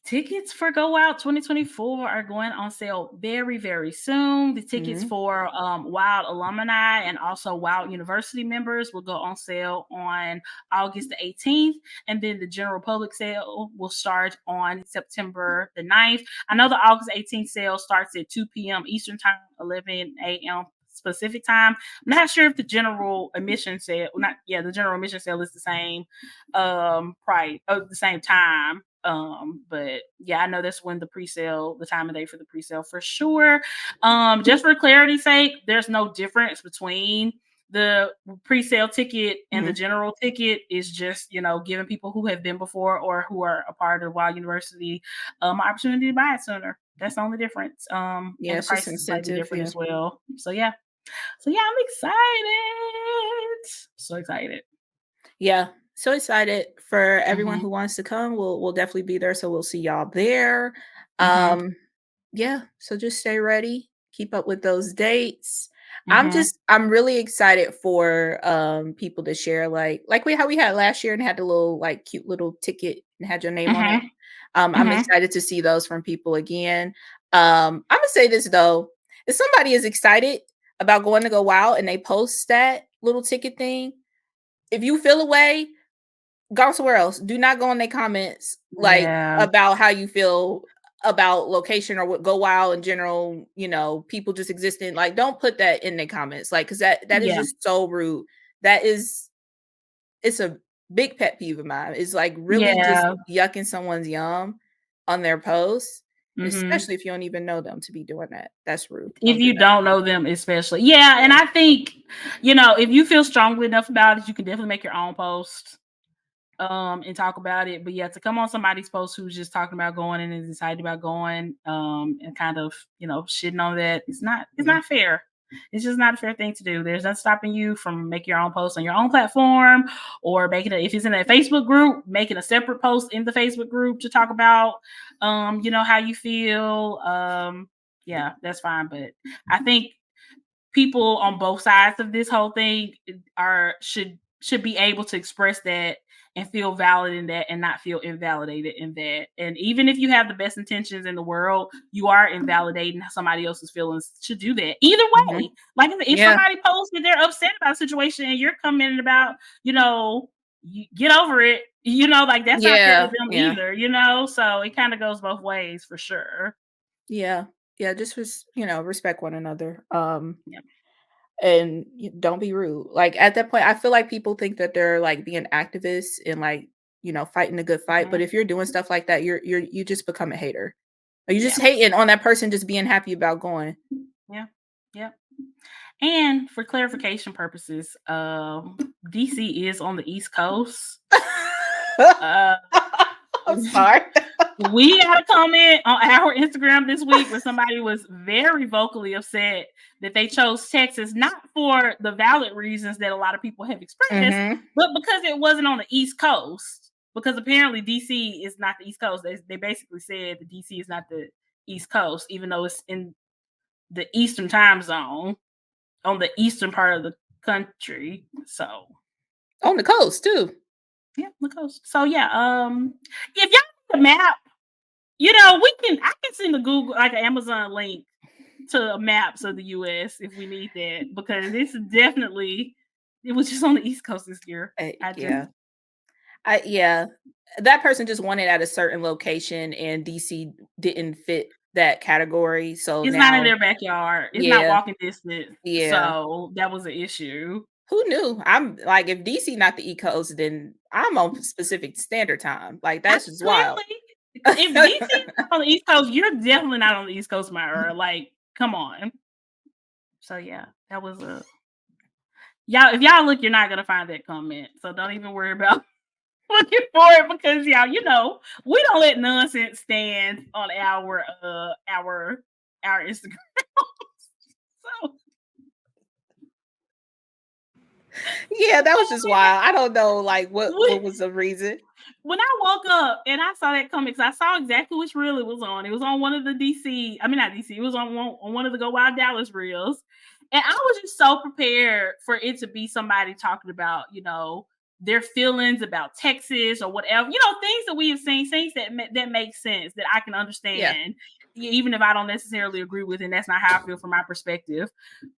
Tickets for GoWild 2024 are going on sale very, very soon. The tickets for Wild alumni and also Wild University members will go on sale on August the 18th. And then the general public sale will start on September the 9th. I know the August 18th sale starts at 2 p.m. Eastern Time, 11 a.m. Specific time. I'm not sure if the general admission sale, the general admission sale is the same price, the same time. But yeah, I know that's when the time of day for the pre-sale for sure. Just for clarity's sake, there's no difference between the pre-sale ticket and the general ticket. Is just, giving people who have been before or who are a part of Wild University opportunity to buy it sooner. That's the only difference. And the price is slightly different as well. So yeah, I'm excited. So excited. Yeah. So excited for everyone who wants to come. We'll definitely be there. So we'll see y'all there. Yeah. So just stay ready. Keep up with those dates. I'm really excited for people to share like how we had last year and had the little like cute little ticket and had your name on it. I'm excited to see those from people again. I'm gonna say this though. If somebody is excited about going to GoWild and they post that little ticket thing, if you feel away, go somewhere else. Do not go in their comments about how you feel about location or what GoWild in general, people just existing. Like, don't put that in their comments. Like, because that is just so rude. It's a big pet peeve of mine. It's like really just yucking someone's yum on their posts. Especially if you don't even know them to be doing that. That's rude. If you don't know them, especially. Yeah. And I think, if you feel strongly enough about it, you can definitely make your own post and talk about it. But yeah, to come on somebody's post who's just talking about going and is excited about going and kind of, shitting on that, it's not fair. It's just not a fair thing to do. There's nothing stopping you from making your own post on your own platform or if it's in a Facebook group, making a separate post in the Facebook group to talk about, how you feel. Yeah, that's fine. But I think people on both sides of this whole thing should be able to express that and feel valid in that and not feel invalidated in that. And even if you have the best intentions in the world, you are invalidating somebody else's feelings to do that. Either way, like if somebody posted they're upset about a situation and you're commenting about, you get over it, like that's not fair to them either, so it kind of goes both ways for sure. Yeah. Just respect one another. And don't be rude. Like at that point, I feel like people think that they're like being activists and like, fighting a good fight. But if you're doing stuff like that, you just become a hater. Or you just hating on that person just being happy about going. Yeah. And for clarification purposes, DC is on the East Coast. I'm sorry. We had a comment on our Instagram this week where somebody was very vocally upset that they chose Texas, not for the valid reasons that a lot of people have expressed, but because it wasn't on the East Coast. Because apparently DC is not the East Coast. They basically said that DC is not the East Coast, even though it's in the Eastern time zone on the eastern part of the country. So on the coast too. Yeah, the coast. So yeah, if y'all need a map, I can send a Google, like an Amazon link to maps of the US if we need that, because it was just on the East Coast this year. That person just wanted at a certain location and DC didn't fit that category. So it's not in their backyard. It's not walking distance. So that was an issue. Who knew? I'm like, if DC not the East Coast, then I'm on Pacific Standard Time. Like that's just wild. If DC is on the East Coast, you're definitely not on the East Coast, Myra. Like, come on. So yeah, that was y'all. If y'all look, you're not gonna find that comment. So don't even worry about looking for it, because y'all, we don't let nonsense stand on our Instagram. So yeah, that was just wild. I don't know, like what was the reason. When I woke up and I saw that comment, because I saw exactly which reel it was on. It was on one of the not DC. It was on one of the GoWild Dallas reels, and I was just so prepared for it to be somebody talking about, their feelings about Texas or whatever, things that we have seen, things that make sense, that I can understand, even if I don't necessarily agree with it, and that's not how I feel from my perspective.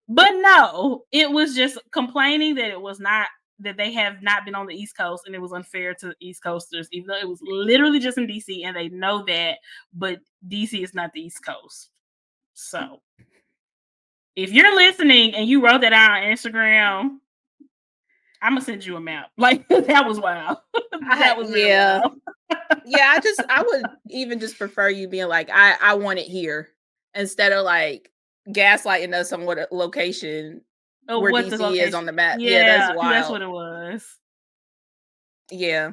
But no, it was just complaining that it was not, that they have not been on the East Coast, and it was unfair to East Coasters, even though it was literally just in DC, and they know that, but DC is not the East Coast. So if you're listening and you wrote that out on Instagram, I'm gonna send you a map. Like, that was wild. That was really wild. Yeah, I would even just prefer you being like, I want it here, instead of like gaslighting us on what a location where DC is on the map. Yeah, that's wild. That's what it was. Yeah.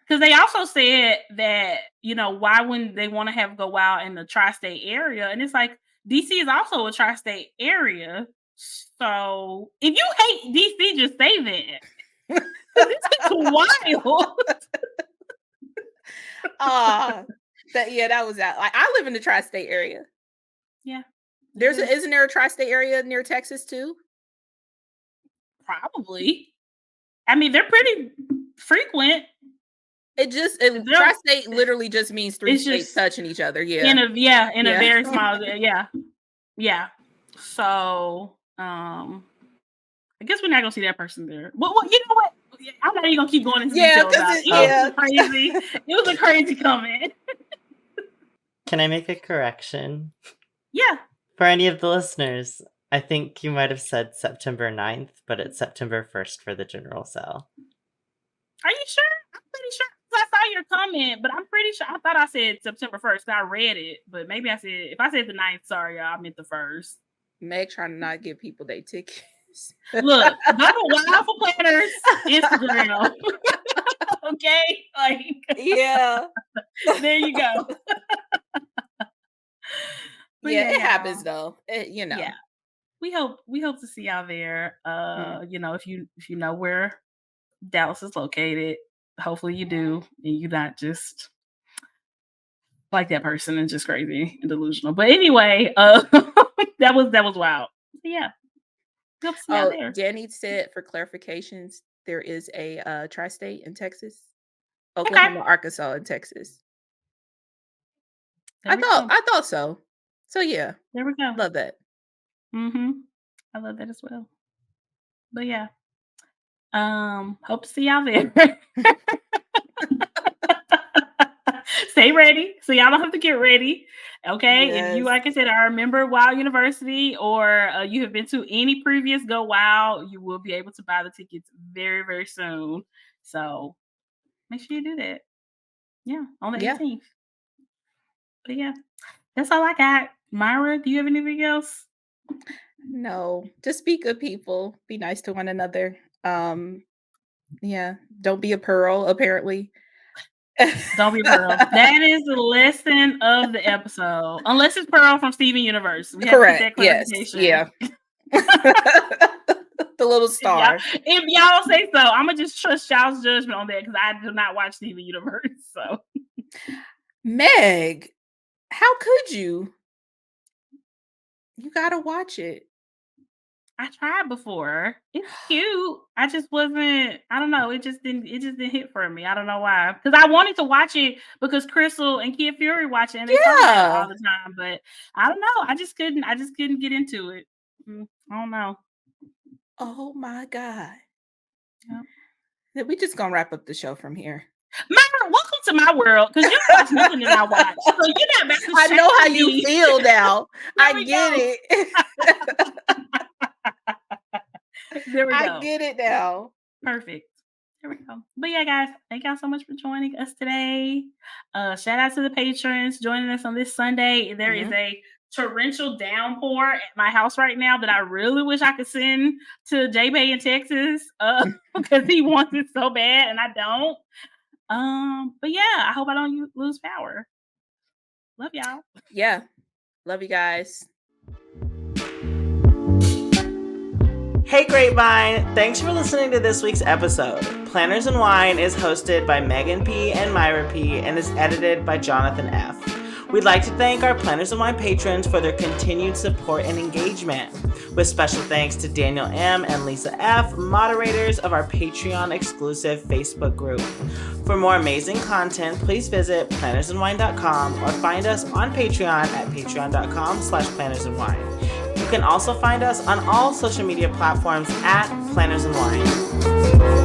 Because they also said that, why wouldn't they want to have GoWild in the tri-state area? And it's like, DC is also a tri-state area. So if you hate DC, just say that. This is wild. That was out. Like, I live in the tri-state area. Yeah. Isn't there a tri-state area near Texas too? Probably. I mean, they're pretty frequent. Tri-state literally just means three states touching each other. Yeah. In a very small. Yeah. So, I guess we're not gonna see that person there. Well, you know what? I'm not even gonna keep going into details about it. It was crazy. It was a crazy comment. Can I make a correction? Yeah. For any of the listeners, I think you might have said September 9th, but it's September 1st for the general sale. Are you sure? I'm pretty sure. I saw your comment, but I'm pretty sure. I thought I said September 1st. I read it, but maybe if I said the 9th, sorry, y'all, I meant the 1st. Meg trying to not give people their tickets. Look, go to Wild for Planners Instagram. Okay? Like, yeah. There you go. It happens though. Yeah. We hope to see y'all there. If you know where Dallas is located, hopefully you do, and you're not just like that person and just crazy and delusional. But anyway, that was wild. Yeah. Danny said, for clarifications, there is a tri-state in Texas, Oklahoma, Arkansas, and Texas. I thought so. So yeah, there we go. Love that. I love that as well. But yeah, hope to see y'all there. Stay ready, so y'all don't have to get ready. Okay, if you, like I said, are a member of Wild University, or you have been to any previous GoWild, you will be able to buy the tickets very, very soon. So make sure you do that. Yeah, on the 18th. But yeah, that's all I got. Myra, do you have anything else? No, just be good people. Be nice to one another. Don't be a pearl, apparently. Don't be Pearl. That is the lesson of the episode. Unless it's Pearl from Steven Universe. We have correct. Yes. Yeah. The little star. If y'all say so, I'm gonna just trust y'all's judgment on that, because I do not watch Steven Universe. So, Meg, how could you? You gotta watch it. I tried before. It's cute. I just wasn't. I don't know. It just didn't hit for me. I don't know why. Because I wanted to watch it because Crystal and Kid Fury watch it, and they talk about it all the time. But I don't know. I just couldn't get into it. I don't know. Oh my God. Yep. We just gonna wrap up the show from here. Myra, welcome to my world, because you watch nothing that I watch. So you're not about to. I know how you feel now. I get it. There we go. I get it now. Perfect. There we go. But yeah, guys, thank y'all so much for joining us today. Shout out to the patrons joining us on this Sunday. There is a torrential downpour at my house right now that I really wish I could send to J-Bay in Texas, because he wants it so bad and I don't. But yeah, I hope I don't lose power. Love y'all. Yeah. Love you guys. Hey Grapevine! Thanks for listening to this week's episode. Planners and Wine is hosted by Megan P. and Myra P. and is edited by Jonathan F. We'd like to thank our Planners and Wine patrons for their continued support and engagement. with special thanks to Daniel M. and Lisa F., moderators of our Patreon-exclusive Facebook group. For more amazing content, please visit plannersandwine.com or find us on Patreon at patreon.com/plannersandwine. You can also find us on all social media platforms at Planners and Wine.